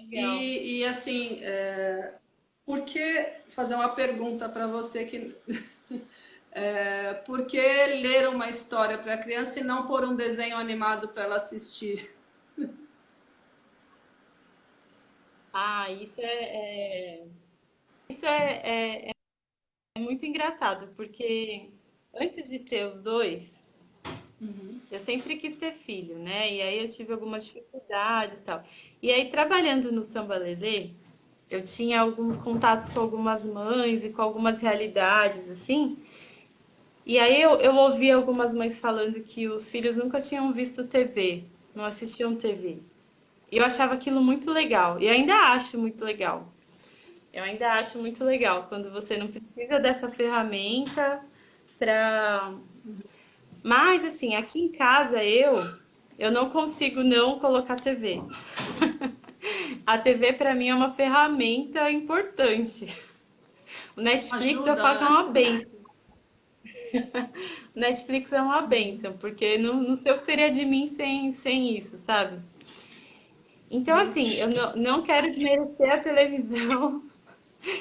Speaker 2: Legal.
Speaker 1: E assim, por que fazer uma pergunta para você que por que ler uma história para a criança e não pôr um desenho animado para ela assistir?
Speaker 2: Ah, isso é muito engraçado, porque antes de ter os dois, eu sempre quis ter filho, né? E aí eu tive algumas dificuldades e tal. E aí, trabalhando no Samba Lelê, eu tinha alguns contatos com algumas mães e com algumas realidades, assim. E aí eu ouvi algumas mães falando que os filhos nunca tinham visto TV, não assistiam TV. E eu achava aquilo muito legal, e ainda acho muito legal. Eu ainda acho muito legal quando você não precisa dessa ferramenta para. Mas assim, aqui em casa eu não consigo não colocar TV. A TV para mim é uma ferramenta importante. O Netflix eu
Speaker 1: Ajuda,
Speaker 2: falo que é
Speaker 1: né?
Speaker 2: uma benção. O Netflix é uma benção, porque não sei o que seria de mim sem isso, sabe? Então, assim, eu não quero desmerecer a televisão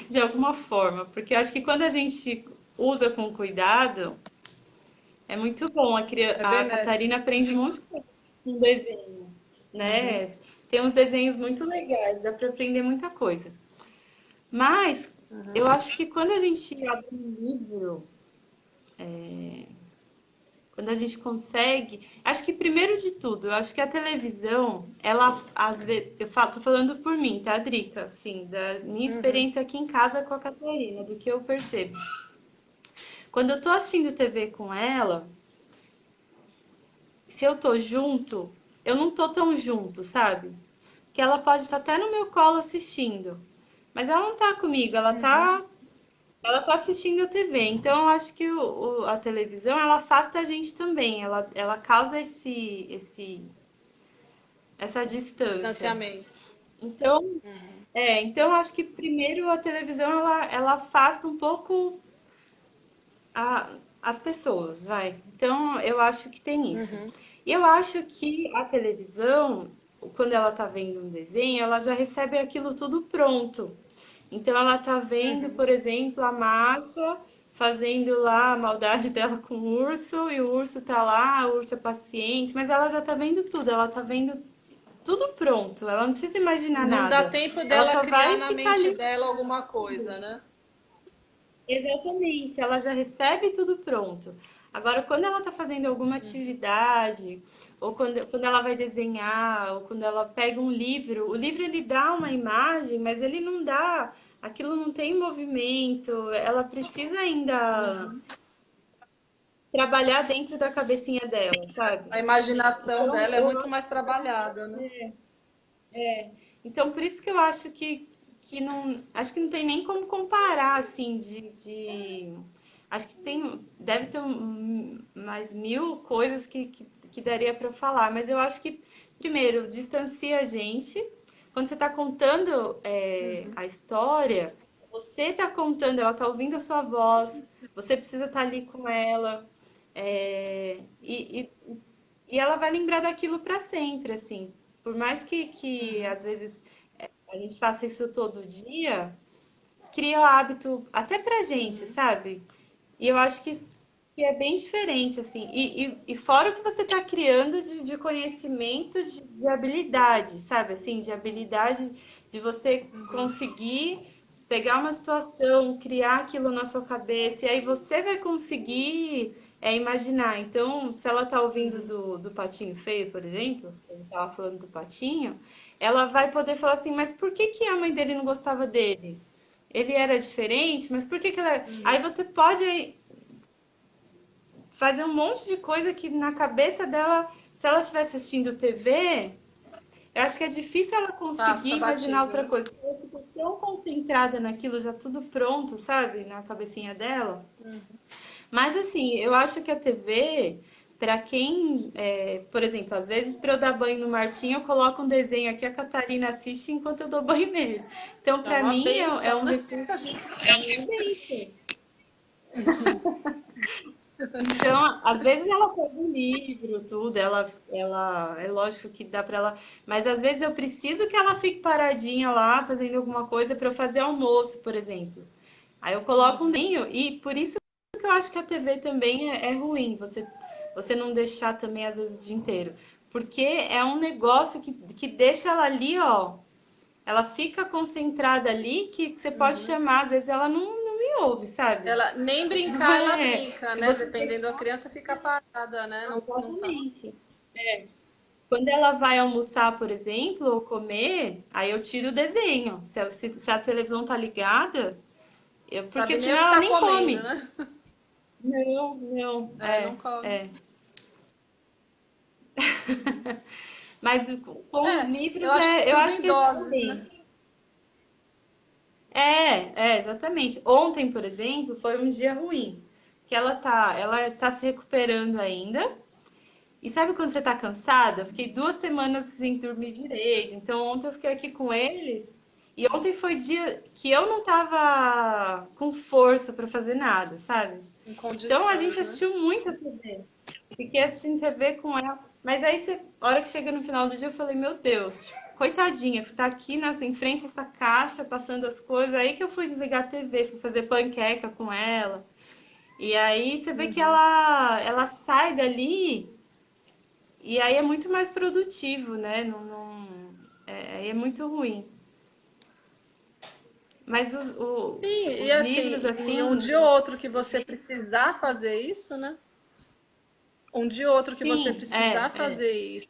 Speaker 2: de alguma forma, porque eu acho que quando a gente usa com cuidado, é muito bom.
Speaker 1: É
Speaker 2: A
Speaker 1: benéfico.
Speaker 2: Catarina aprende um monte de coisa com desenho, né? Tem uns desenhos muito legais, dá para aprender muita coisa. Mas eu acho que quando a gente abre um livro, quando a gente consegue, acho que primeiro de tudo, eu acho que a televisão, ela às vezes, tô falando por mim, tá, Drica? Assim, da minha experiência aqui em casa com a Catarina, do que eu percebo. Quando eu tô assistindo TV com ela, se eu tô junto, eu não tô tão junto, sabe? Que ela pode estar até no meu colo assistindo, mas ela não tá comigo, ela tá assistindo a TV. Então eu acho que a televisão ela afasta a gente também, ela causa essa distância.
Speaker 1: Distanciamento.
Speaker 2: Então, então eu acho que primeiro a televisão ela afasta um pouco as pessoas, vai. Então eu acho que tem isso. E eu acho que a televisão, quando ela tá vendo um desenho, ela já recebe aquilo tudo pronto. Então ela tá vendo, por exemplo, a Márcia fazendo lá a maldade dela com o urso, e o urso tá lá, o urso é paciente, mas ela já tá vendo tudo, ela tá vendo tudo pronto, ela não precisa imaginar
Speaker 1: Não dá
Speaker 2: nada.
Speaker 1: tempo
Speaker 2: Ela
Speaker 1: dela
Speaker 2: só
Speaker 1: criar
Speaker 2: vai
Speaker 1: na
Speaker 2: ficar
Speaker 1: mente
Speaker 2: ali.
Speaker 1: dela alguma coisa, né?
Speaker 2: Exatamente, ela já recebe tudo pronto. Agora, quando ela está fazendo alguma atividade, ou quando ela vai desenhar, ou quando ela pega um livro, o livro ele dá uma imagem, mas ele não dá, aquilo não tem movimento, ela precisa ainda trabalhar dentro da cabecinha dela, sabe?
Speaker 1: A imaginação
Speaker 2: Então,
Speaker 1: dela é
Speaker 2: eu
Speaker 1: muito mais trabalhada, né?
Speaker 2: Então, por isso que eu acho que não, acho que não tem nem como comparar, assim, acho que deve ter mais mil coisas que daria para falar, mas eu acho que, primeiro, distancia a gente. Quando você está contando a história, você está contando, ela está ouvindo a sua voz, você precisa estar ali com ela, é, e ela vai lembrar daquilo para sempre, assim. Por mais que às vezes a gente faça isso todo dia, cria o hábito até pra gente, sabe? E eu acho que é bem diferente, assim. E fora o que você está criando de conhecimento, de habilidade, sabe? Assim, de habilidade de você conseguir pegar uma situação, criar aquilo na sua cabeça, e aí você vai conseguir imaginar. Então, se ela está ouvindo do Patinho Feio, por exemplo, a gente estava falando do Patinho, ela vai poder falar assim, mas por que que a mãe dele não gostava dele? Ele era diferente, mas por que que ela... Aí você pode fazer um monte de coisa que na cabeça dela, se ela estivesse assistindo TV, eu acho que é difícil ela conseguir
Speaker 1: Passa
Speaker 2: imaginar
Speaker 1: batido,
Speaker 2: outra
Speaker 1: né?
Speaker 2: coisa. Porque ela fica tão concentrada naquilo, já tudo pronto, sabe? Na cabecinha dela. Mas assim, eu acho que a TV, para quem, por exemplo, às vezes para eu dar banho no Martim, eu coloco um desenho aqui, a Catarina assiste enquanto eu dou banho nele. Então,
Speaker 1: É
Speaker 2: para
Speaker 1: uma
Speaker 2: mim, é
Speaker 1: benção,
Speaker 2: um
Speaker 1: né?
Speaker 2: recurso, é uma bênção. Então, às vezes ela pega um livro, tudo, é lógico que dá para ela, mas às vezes eu preciso que ela fique paradinha lá fazendo alguma coisa para eu fazer almoço, por exemplo. Aí eu coloco um desenho e por isso que eu acho que a TV também é ruim, você não deixar também às vezes o dia inteiro, porque é um negócio que deixa ela ali, ó, ela fica concentrada ali que você pode
Speaker 1: Uhum.
Speaker 2: chamar, às vezes ela não me ouve, sabe?
Speaker 1: Ela nem
Speaker 2: Tipo,
Speaker 1: brincar, ela brinca,
Speaker 2: se
Speaker 1: né?
Speaker 2: você
Speaker 1: Dependendo da
Speaker 2: deixar,
Speaker 1: criança, fica parada, né? Não, não tá.
Speaker 2: exatamente. Quando ela vai almoçar, por exemplo, ou comer, aí eu tiro o desenho. Se a televisão tá ligada, porque
Speaker 1: Sabe nem o
Speaker 2: senão
Speaker 1: que
Speaker 2: ela
Speaker 1: tá
Speaker 2: nem
Speaker 1: comendo,
Speaker 2: come.
Speaker 1: né?
Speaker 2: Não, não,
Speaker 1: É, não come.
Speaker 2: Mas com os
Speaker 1: É, eu
Speaker 2: livros,
Speaker 1: acho que
Speaker 2: eu
Speaker 1: tudo
Speaker 2: acho
Speaker 1: em
Speaker 2: que é
Speaker 1: doses, né?
Speaker 2: diferente. Exatamente. Ontem, por exemplo, foi um dia ruim, que ela tá se recuperando ainda. E sabe quando você tá cansada? Eu fiquei 2 semanas sem dormir direito. Então ontem eu fiquei aqui com eles. E ontem foi dia que eu não tava com força pra fazer nada, sabe?
Speaker 1: Em
Speaker 2: Então a
Speaker 1: condições,
Speaker 2: gente
Speaker 1: né?
Speaker 2: assistiu muita TV. Fiquei assistindo TV com ela. Mas aí, a hora que chega no final do dia, eu falei, meu Deus, coitadinha, tá aqui em frente a essa caixa, passando as coisas. Aí que eu fui desligar a TV, fui fazer panqueca com ela. E aí você vê que
Speaker 1: Uhum.
Speaker 2: ela sai dali e aí é muito mais produtivo, né? Aí é muito ruim. Mas
Speaker 1: Sim, e
Speaker 2: os livros,
Speaker 1: assim, e um
Speaker 2: assim,
Speaker 1: dia ou outro que você precisar fazer isso, né? Um dia ou outro que você
Speaker 2: sim,
Speaker 1: precisar fazer isso.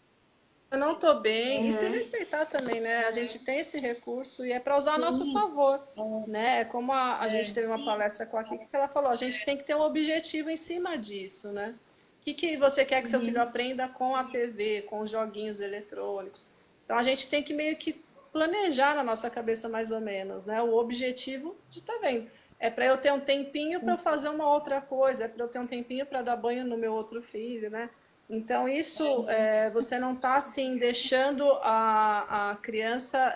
Speaker 1: Eu não tô bem, e se
Speaker 2: uhum,
Speaker 1: respeitar também, né? A gente tem esse recurso e é para usar a nosso
Speaker 2: sim,
Speaker 1: favor, né? É como a gente
Speaker 2: é,
Speaker 1: teve uma palestra com a Kiki que ela falou, a gente tem que ter um objetivo em cima disso, né? O que que você quer que seu filho
Speaker 2: uhum,
Speaker 1: aprenda com a TV, com os joguinhos eletrônicos? Então a gente tem que meio que planejar na nossa cabeça mais ou menos, né? O objetivo de tá vendo. É para eu ter um tempinho para fazer uma outra coisa, é para eu ter um tempinho para dar banho no meu outro filho, né? Então, isso, você não está assim deixando a criança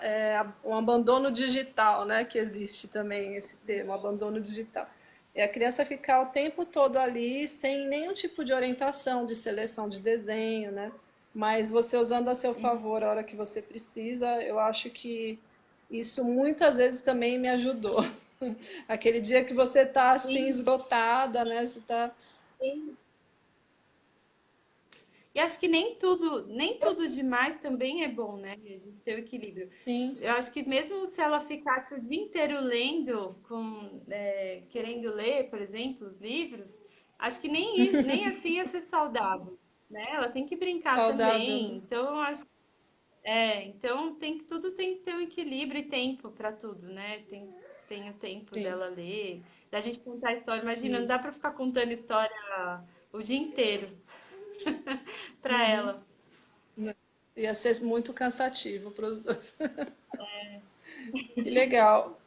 Speaker 1: um abandono digital, né? Que existe também esse termo, abandono digital. É a criança ficar o tempo todo ali sem nenhum tipo de orientação, de seleção de desenho, né? Mas você usando a seu favor a hora que você precisa, eu acho que isso muitas vezes também me ajudou. Aquele dia que você está assim
Speaker 2: sim,
Speaker 1: esgotada, né? Você está.
Speaker 2: sim. E acho que nem tudo demais também é bom, né? A gente ter o equilíbrio.
Speaker 1: Sim,
Speaker 2: Eu acho que mesmo se ela ficasse o dia inteiro lendo, querendo ler, por exemplo, os livros, acho que nem assim ia ser saudável, né? Ela tem que brincar
Speaker 1: saudável,
Speaker 2: também.
Speaker 1: né?
Speaker 2: Então, então tudo tem que ter um equilíbrio e tempo para tudo, né? Tem o tempo
Speaker 1: Sim.
Speaker 2: dela ler, da gente contar história. Imagina, não dá
Speaker 1: Isso.
Speaker 2: para ficar contando história o dia inteiro para
Speaker 1: Uhum.
Speaker 2: ela.
Speaker 1: Ia ser muito cansativo para os dois. Que legal.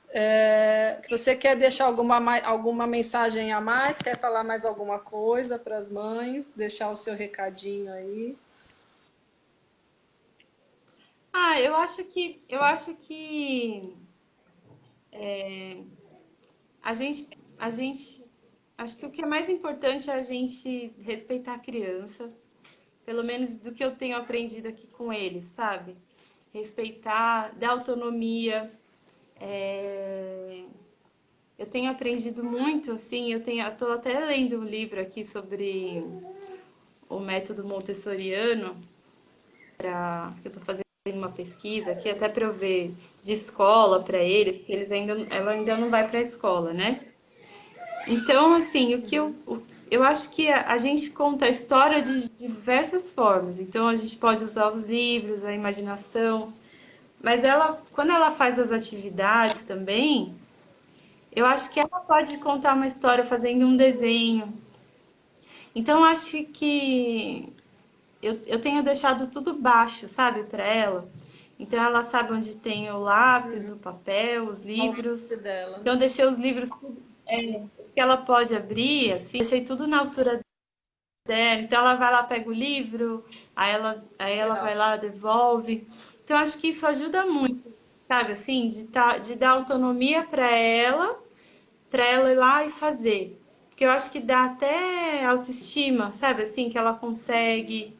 Speaker 1: Você quer deixar alguma mensagem a mais? Quer falar mais alguma coisa para as mães? Deixar o seu recadinho aí?
Speaker 2: Eu acho que a gente, acho que o que é mais importante é a gente respeitar a criança, pelo menos do que eu tenho aprendido aqui com eles, sabe? Respeitar, dar autonomia. é, Eu tenho aprendido muito, assim, eu tô até lendo um livro aqui sobre o método montessoriano, eu estou fazendo uma pesquisa aqui até para eu ver de escola para eles, porque ela ainda não vai para a escola, né? Então, assim, eu acho que a gente conta a história de diversas formas. Então, a gente pode usar os livros, a imaginação, mas quando ela faz as atividades também, eu acho que ela pode contar uma história fazendo um desenho. Então, eu acho que eu tenho deixado tudo baixo, sabe, para ela. Então, ela sabe onde tem o lápis, o papel, os
Speaker 1: Ao
Speaker 2: livros.
Speaker 1: alcance dela,
Speaker 2: Então,
Speaker 1: né?
Speaker 2: eu deixei os livros, os que ela pode abrir, assim, deixei tudo na altura dela. Então, ela vai lá, pega o livro, aí ela vai
Speaker 1: Legal.
Speaker 2: lá, devolve. Então, acho que isso ajuda muito, sabe, assim, de dar autonomia para ela ir lá e fazer. porque eu acho que dá até autoestima, sabe? Assim, que ela consegue.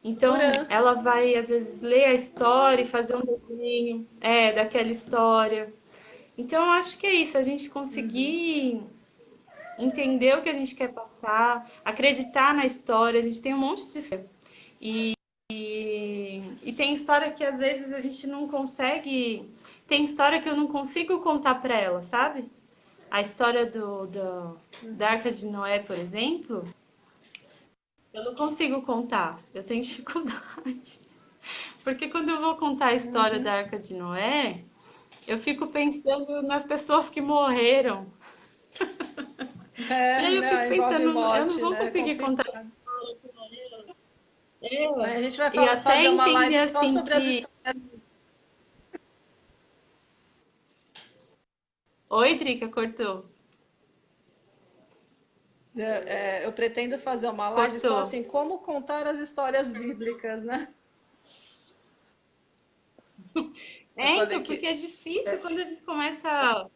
Speaker 2: Então,
Speaker 1: Segurança.
Speaker 2: ela vai, às vezes, ler a história e fazer um desenho, daquela história. Então, eu acho que é isso, a gente conseguir entender o que a gente quer passar, acreditar na história. A gente tem um monte de história. E tem história que, às vezes, a gente não consegue... Tem história que eu não consigo contar para ela, sabe? A história da Arca de Noé, por exemplo, eu não consigo contar. Eu tenho dificuldade. Porque quando eu vou contar a história da Arca de Noé, eu fico pensando nas pessoas que morreram. E aí eu
Speaker 1: Não,
Speaker 2: fico
Speaker 1: envolve
Speaker 2: pensando, eu não
Speaker 1: morte,
Speaker 2: vou
Speaker 1: né? É
Speaker 2: conseguir contar
Speaker 1: complicado. Mas
Speaker 2: ela.
Speaker 1: a gente vai
Speaker 2: E até
Speaker 1: fazer uma
Speaker 2: entender
Speaker 1: live só
Speaker 2: assim
Speaker 1: sobre as
Speaker 2: que.
Speaker 1: histórias.
Speaker 2: Oi, Drica, cortou.
Speaker 1: Eu pretendo fazer uma live só
Speaker 2: Cortou.
Speaker 1: assim, como contar as histórias bíblicas, né? Eu falei
Speaker 2: Então, porque
Speaker 1: que
Speaker 2: é difícil quando a gente começa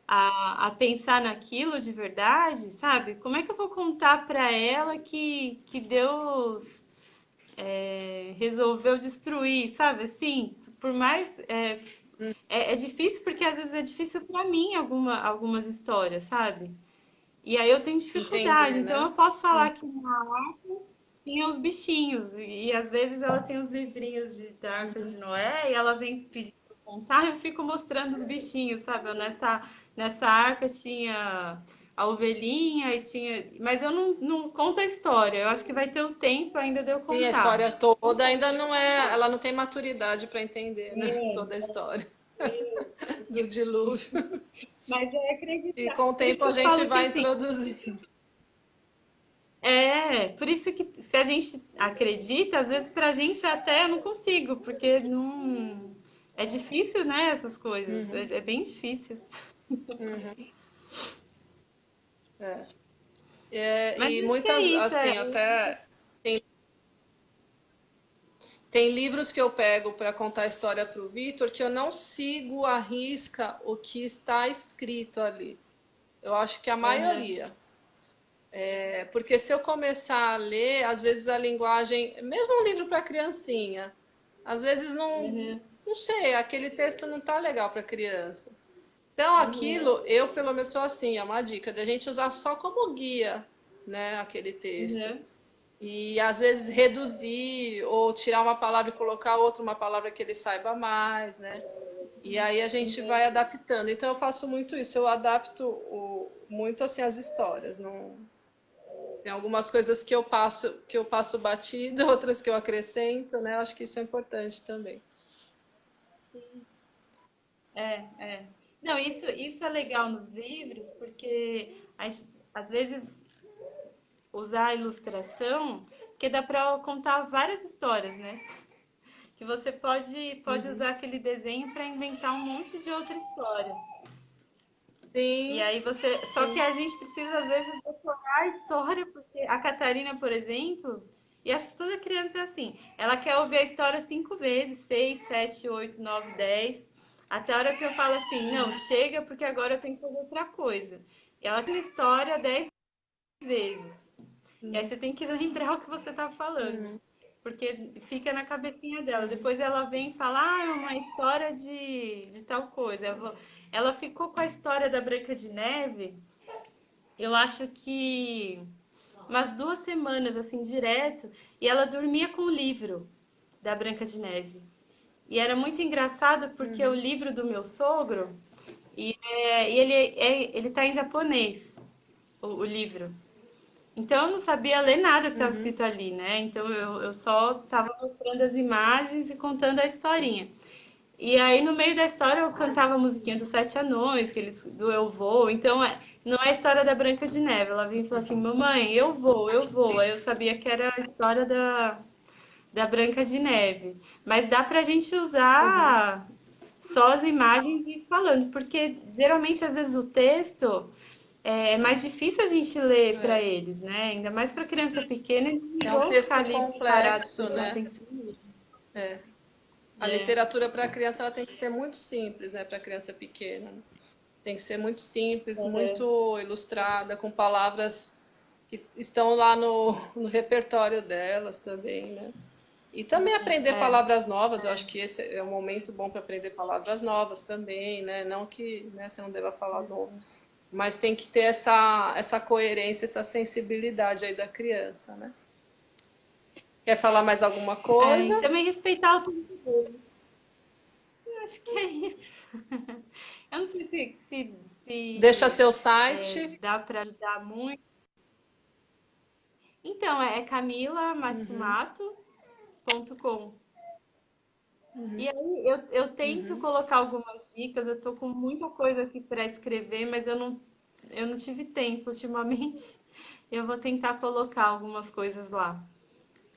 Speaker 2: a pensar naquilo de verdade, sabe? Como é que eu vou contar para ela que Deus resolveu destruir, sabe? Assim, por mais. É difícil porque às vezes é difícil para mim algumas histórias, sabe? E aí eu tenho dificuldade.
Speaker 1: entender,
Speaker 2: Então
Speaker 1: né?
Speaker 2: eu posso falar que na arca tinha os bichinhos. E às vezes ela tem os livrinhos da Arca de Noé e ela vem pedir pra eu contar, eu fico mostrando os bichinhos, sabe? Nessa arca tinha a ovelhinha e tinha. Mas eu não conto a história. Eu acho que vai ter o tempo ainda de eu
Speaker 1: Sim, a
Speaker 2: contar.
Speaker 1: história toda ainda não é, ela não tem maturidade para entender, né? Toda a história do dilúvio.
Speaker 2: Mas é
Speaker 1: E
Speaker 2: acreditar.
Speaker 1: com o
Speaker 2: Por isso
Speaker 1: tempo
Speaker 2: que
Speaker 1: a
Speaker 2: eu
Speaker 1: gente
Speaker 2: falo que
Speaker 1: vai
Speaker 2: assim,
Speaker 1: introduzindo.
Speaker 2: por isso que se a gente acredita, às vezes pra gente até eu não consigo, porque não é difícil, né, essas coisas. É bem difícil. Mas
Speaker 1: E
Speaker 2: acho que é
Speaker 1: muitas,
Speaker 2: isso,
Speaker 1: assim, até tem livros que eu pego para contar a história para o Vitor que eu não sigo à risca o que está escrito ali. Eu acho que a
Speaker 2: Aham,
Speaker 1: maioria. Porque se eu começar a ler, às vezes a linguagem, mesmo um livro para criancinha, às vezes
Speaker 2: aham,
Speaker 1: não sei, aquele texto não tá legal para criança. Então
Speaker 2: aham,
Speaker 1: aquilo, eu pelo menos sou assim, é uma dica da gente usar só como guia, né, aquele texto.
Speaker 2: aham,
Speaker 1: E às vezes reduzir ou tirar uma palavra e colocar outra, uma palavra que ele saiba mais, né? E aí a gente vai adaptando. Então eu faço muito isso, eu adapto muito assim as histórias. Não, tem algumas coisas que eu passo batida, outras que eu acrescento, né? Eu acho que isso é importante também.
Speaker 2: é. Não, isso é legal nos livros, porque às vezes usar a ilustração, porque dá para contar várias histórias, né? Que você pode usar aquele desenho para inventar um monte de outra história. E
Speaker 1: Sim,
Speaker 2: aí você. Só que
Speaker 1: sim.
Speaker 2: a gente precisa, às vezes, decorar a história, porque a Catarina, por exemplo, e acho que toda criança é assim, ela quer ouvir a história 5 vezes, 6, 7, 8, 9, 10, até a hora que eu falo assim, não, chega, porque agora eu tenho que fazer outra coisa. E ela tem a história 10 vezes. E aí você tem que lembrar o que você tá falando. Porque fica na cabecinha dela. Depois ela vem e fala, é uma história de tal coisa. Ela ficou com a história da Branca de Neve, eu acho que umas 2 semanas, assim, direto, e ela dormia com o livro da Branca de Neve. E era muito engraçado porque o livro do meu sogro, e ele tá em japonês, o livro. Então eu não sabia ler nada que estava escrito ali, né? Então eu só estava mostrando as imagens e contando a historinha. E aí no meio da história eu cantava a musiquinha dos Sete Anões, do Eu Vou. Então não é a história da Branca de Neve. Ela vinha e falou assim: Mamãe, eu vou, eu vou. Aí eu sabia que era a história da Branca de Neve. Mas dá pra gente usar só as imagens e ir falando, porque geralmente às vezes o texto é mais difícil a gente ler para eles, né? Ainda mais para criança pequena, eles não
Speaker 1: É um
Speaker 2: vão ficar
Speaker 1: texto
Speaker 2: ali parados
Speaker 1: complexo,
Speaker 2: prestando
Speaker 1: né?
Speaker 2: atenção mesmo.
Speaker 1: A
Speaker 2: É,
Speaker 1: literatura para a criança ela tem que ser muito simples, né? Para a criança pequena, né? Tem que ser muito simples, muito ilustrada, com palavras que estão lá no repertório delas também, né? E também aprender
Speaker 2: É,
Speaker 1: palavras novas, eu acho que esse é um momento bom para aprender palavras novas também, né? Não que, né, você não deva falar novo, mas tem que ter essa coerência, essa sensibilidade aí da criança, né? Quer falar mais alguma
Speaker 2: e
Speaker 1: coisa?
Speaker 2: também respeitar o tempo dele. Eu acho que é isso. Eu não sei
Speaker 1: Deixa
Speaker 2: se
Speaker 1: seu site.
Speaker 2: dá para ajudar muito. Então, é camilamatsumato.com. E aí eu tento colocar algumas dicas, eu tô com muita coisa aqui para escrever, mas eu não tive tempo ultimamente. Eu vou tentar colocar algumas coisas lá.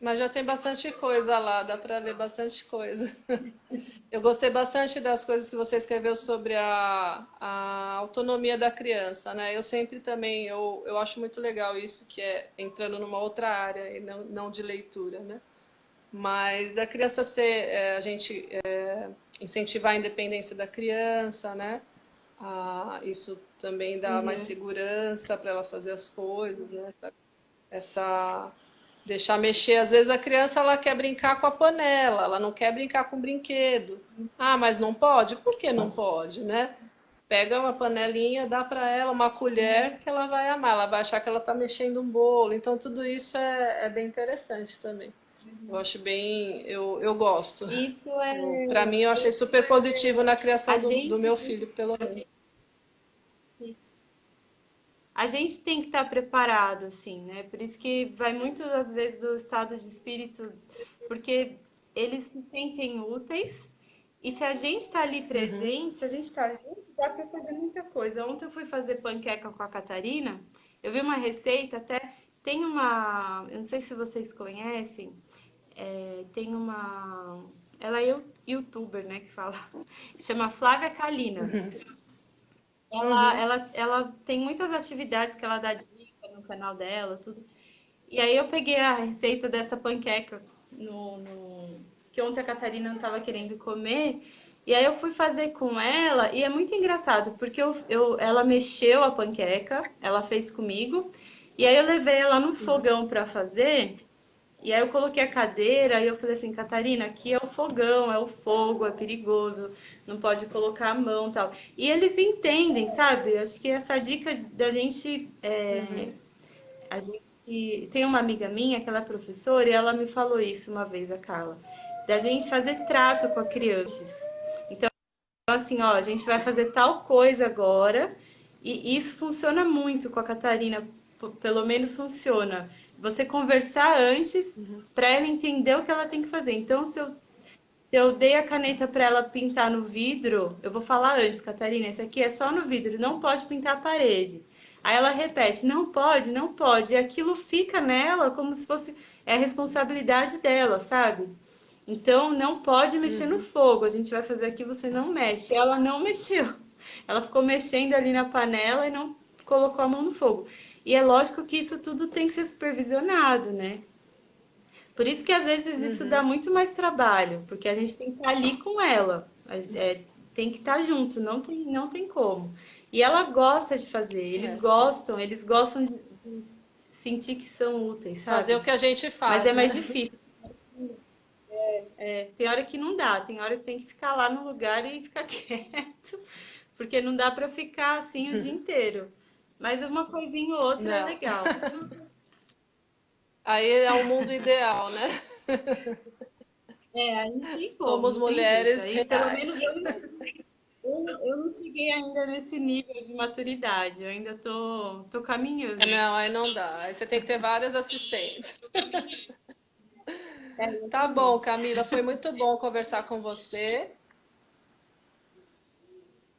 Speaker 1: Mas já tem bastante coisa lá, dá para ler bastante coisa. Eu gostei bastante das coisas que você escreveu sobre a autonomia da criança, né? Eu sempre também, eu acho muito legal isso, que é entrando numa outra área e não de leitura, né? Mas da criança ser, a gente incentivar a independência da criança, né? Isso também dá mais
Speaker 2: Uhum.
Speaker 1: segurança para ela fazer as coisas, né? Essa deixar mexer. Às vezes a criança ela quer brincar com a panela, ela não quer brincar com o brinquedo. Ah, mas não pode? Por que não pode, né? Pega uma panelinha, dá para ela uma colher que ela vai amar, ela vai achar que ela está mexendo um bolo. Então tudo isso é bem interessante também. Eu acho bem, eu gosto.
Speaker 2: Isso é.
Speaker 1: Para mim, eu achei super positivo na
Speaker 2: A
Speaker 1: criação do
Speaker 2: gente
Speaker 1: meu filho, pelo menos.
Speaker 2: A gente tem que estar preparado, assim, né? Por isso que vai muito, às vezes, do estado de espírito, porque eles se sentem úteis, e se a gente está ali presente, se a gente está junto, dá para fazer muita coisa. Ontem eu fui fazer panqueca com a Catarina, eu vi uma receita, até tem uma, eu não sei se vocês conhecem, tem uma, ela é youtuber, né, que fala, chama Flávia Kalina.
Speaker 1: Uhum.
Speaker 2: Ela tem muitas atividades que ela dá dica no canal dela, tudo. E aí eu peguei a receita dessa panqueca que ontem a Catarina não estava querendo comer. E aí eu fui fazer com ela e é muito engraçado, porque ela mexeu a panqueca, ela fez comigo, e aí eu levei ela no fogão para fazer. E aí eu coloquei a cadeira e eu falei assim, Catarina, aqui é o fogão, é o fogo, é perigoso, não pode colocar a mão e tal. E eles entendem, sabe? Acho que essa dica da gente, a gente tem uma amiga minha que ela é professora e ela me falou isso uma vez, a Carla, da gente fazer trato com a criança. Então, assim, ó, a gente vai fazer tal coisa agora, e isso funciona muito com a Catarina, pelo menos funciona. Você conversar antes para ela entender o que ela tem que fazer. Então, se eu dei a caneta para ela pintar no vidro, eu vou falar antes, Catarina, esse aqui é só no vidro, não pode pintar a parede. Aí ela repete, não pode, não pode. E aquilo fica nela como se fosse a responsabilidade dela, sabe? Então não pode mexer no fogo. A gente vai fazer aqui, você não mexe. Ela não mexeu. Ela ficou mexendo ali na panela e não colocou a mão no fogo. E é lógico que isso tudo tem que ser supervisionado, né? Por isso que às vezes isso dá muito mais trabalho, porque a gente tem que estar ali com ela, tem que estar junto, não tem como. E ela gosta de fazer,
Speaker 1: É.
Speaker 2: eles gostam de sentir que são úteis,
Speaker 1: Fazer
Speaker 2: sabe?
Speaker 1: o que a gente
Speaker 2: Mas é
Speaker 1: faz, né?
Speaker 2: mais difícil. Tem hora que não dá, tem hora que tem que ficar lá no lugar e ficar quieto, porque não dá para ficar assim o dia inteiro. Mas uma coisinha ou outra é
Speaker 1: Não.
Speaker 2: legal.
Speaker 1: Aí é um mundo ideal, né?
Speaker 2: Aí não tem como,
Speaker 1: Somos
Speaker 2: não tem jeito.
Speaker 1: mulheres
Speaker 2: Aí pelo
Speaker 1: reais.
Speaker 2: menos eu não cheguei ainda nesse nível de maturidade, eu ainda tô caminhando.
Speaker 1: Não, aí não dá. Aí você tem que ter várias assistentes. Tá bom,
Speaker 2: Exatamente.
Speaker 1: Camila, foi muito bom conversar com você.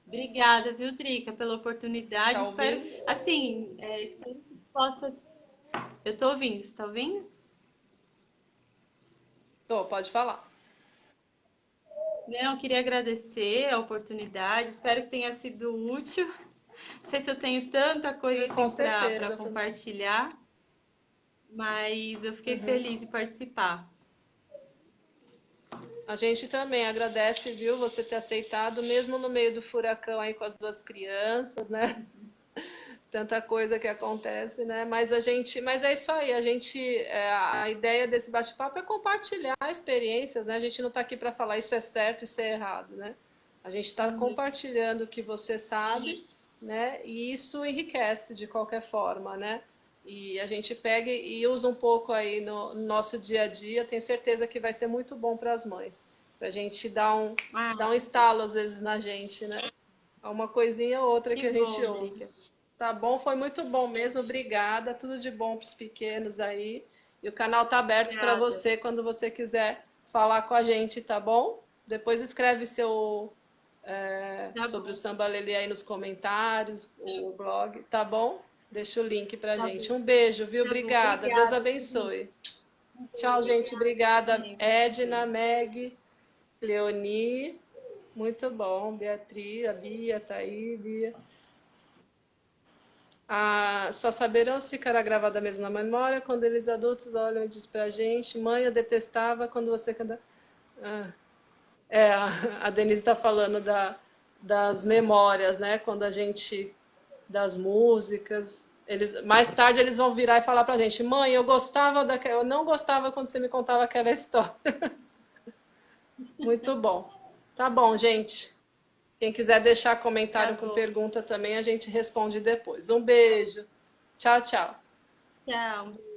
Speaker 2: Obrigada, viu, Drica, pela oportunidade.
Speaker 1: Tá
Speaker 2: Espero,
Speaker 1: ouvindo?
Speaker 2: assim, espero que possa. Eu tô ouvindo, você tá ouvindo?
Speaker 1: Tô, pode falar.
Speaker 2: Não, eu queria agradecer a oportunidade, espero que tenha sido útil. Não sei se eu tenho tanta coisa
Speaker 1: Sim, com
Speaker 2: assim para
Speaker 1: certeza.
Speaker 2: compartilhar, mas eu fiquei feliz de participar.
Speaker 1: A gente também agradece, viu, você ter aceitado, mesmo no meio do furacão aí com as duas crianças, né? Tanta coisa que acontece, né? Mas é isso aí, a ideia desse bate-papo é compartilhar experiências, né? A gente não está aqui para falar isso é certo, isso é errado, né? A gente está
Speaker 2: Uhum.
Speaker 1: compartilhando o que você sabe, né? E isso enriquece de qualquer forma, né? E a gente pega e usa um pouco aí no nosso dia a dia. Tenho certeza que vai ser muito bom para as mães, para a gente
Speaker 2: Ah,
Speaker 1: dar um estalo às vezes na gente, né? Uma coisinha ou outra que
Speaker 2: que
Speaker 1: a gente
Speaker 2: bom,
Speaker 1: ouve.
Speaker 2: Bri.
Speaker 1: Tá bom, foi muito bom mesmo, obrigada. Tudo de bom para os pequenos aí. E o canal tá aberto para
Speaker 2: Obrigada.
Speaker 1: você quando você quiser falar com a gente, tá bom? Depois escreve
Speaker 2: Tá
Speaker 1: sobre o
Speaker 2: bom,
Speaker 1: Samba Lelê aí nos comentários, o blog, tá bom? Deixa o link pra
Speaker 2: tá
Speaker 1: gente.
Speaker 2: bom.
Speaker 1: Um beijo, viu?
Speaker 2: Tá bom,
Speaker 1: Obrigada. Deus
Speaker 2: obrigada, Bri.
Speaker 1: abençoe.
Speaker 2: Um
Speaker 1: Tchau,
Speaker 2: beijo.
Speaker 1: gente. Obrigada,
Speaker 2: Também pra
Speaker 1: Edna,
Speaker 2: você.
Speaker 1: Meg, Leoni. Muito bom. Beatriz, a Bia, tá aí, Bia. Só saberão se ficará gravada mesmo na memória quando eles adultos olham e dizem pra gente: mãe, eu detestava quando você canta. Ah, a Denise está falando das memórias, né? Quando a gente. Das músicas. Mais tarde eles vão virar e falar pra gente: mãe, eu não gostava quando você me contava aquela história. Muito bom. Tá bom, gente. Quem quiser deixar
Speaker 2: Tá
Speaker 1: comentário com
Speaker 2: bom.
Speaker 1: pergunta também, a gente responde depois. Um beijo. Tchau, tchau.
Speaker 2: Tchau.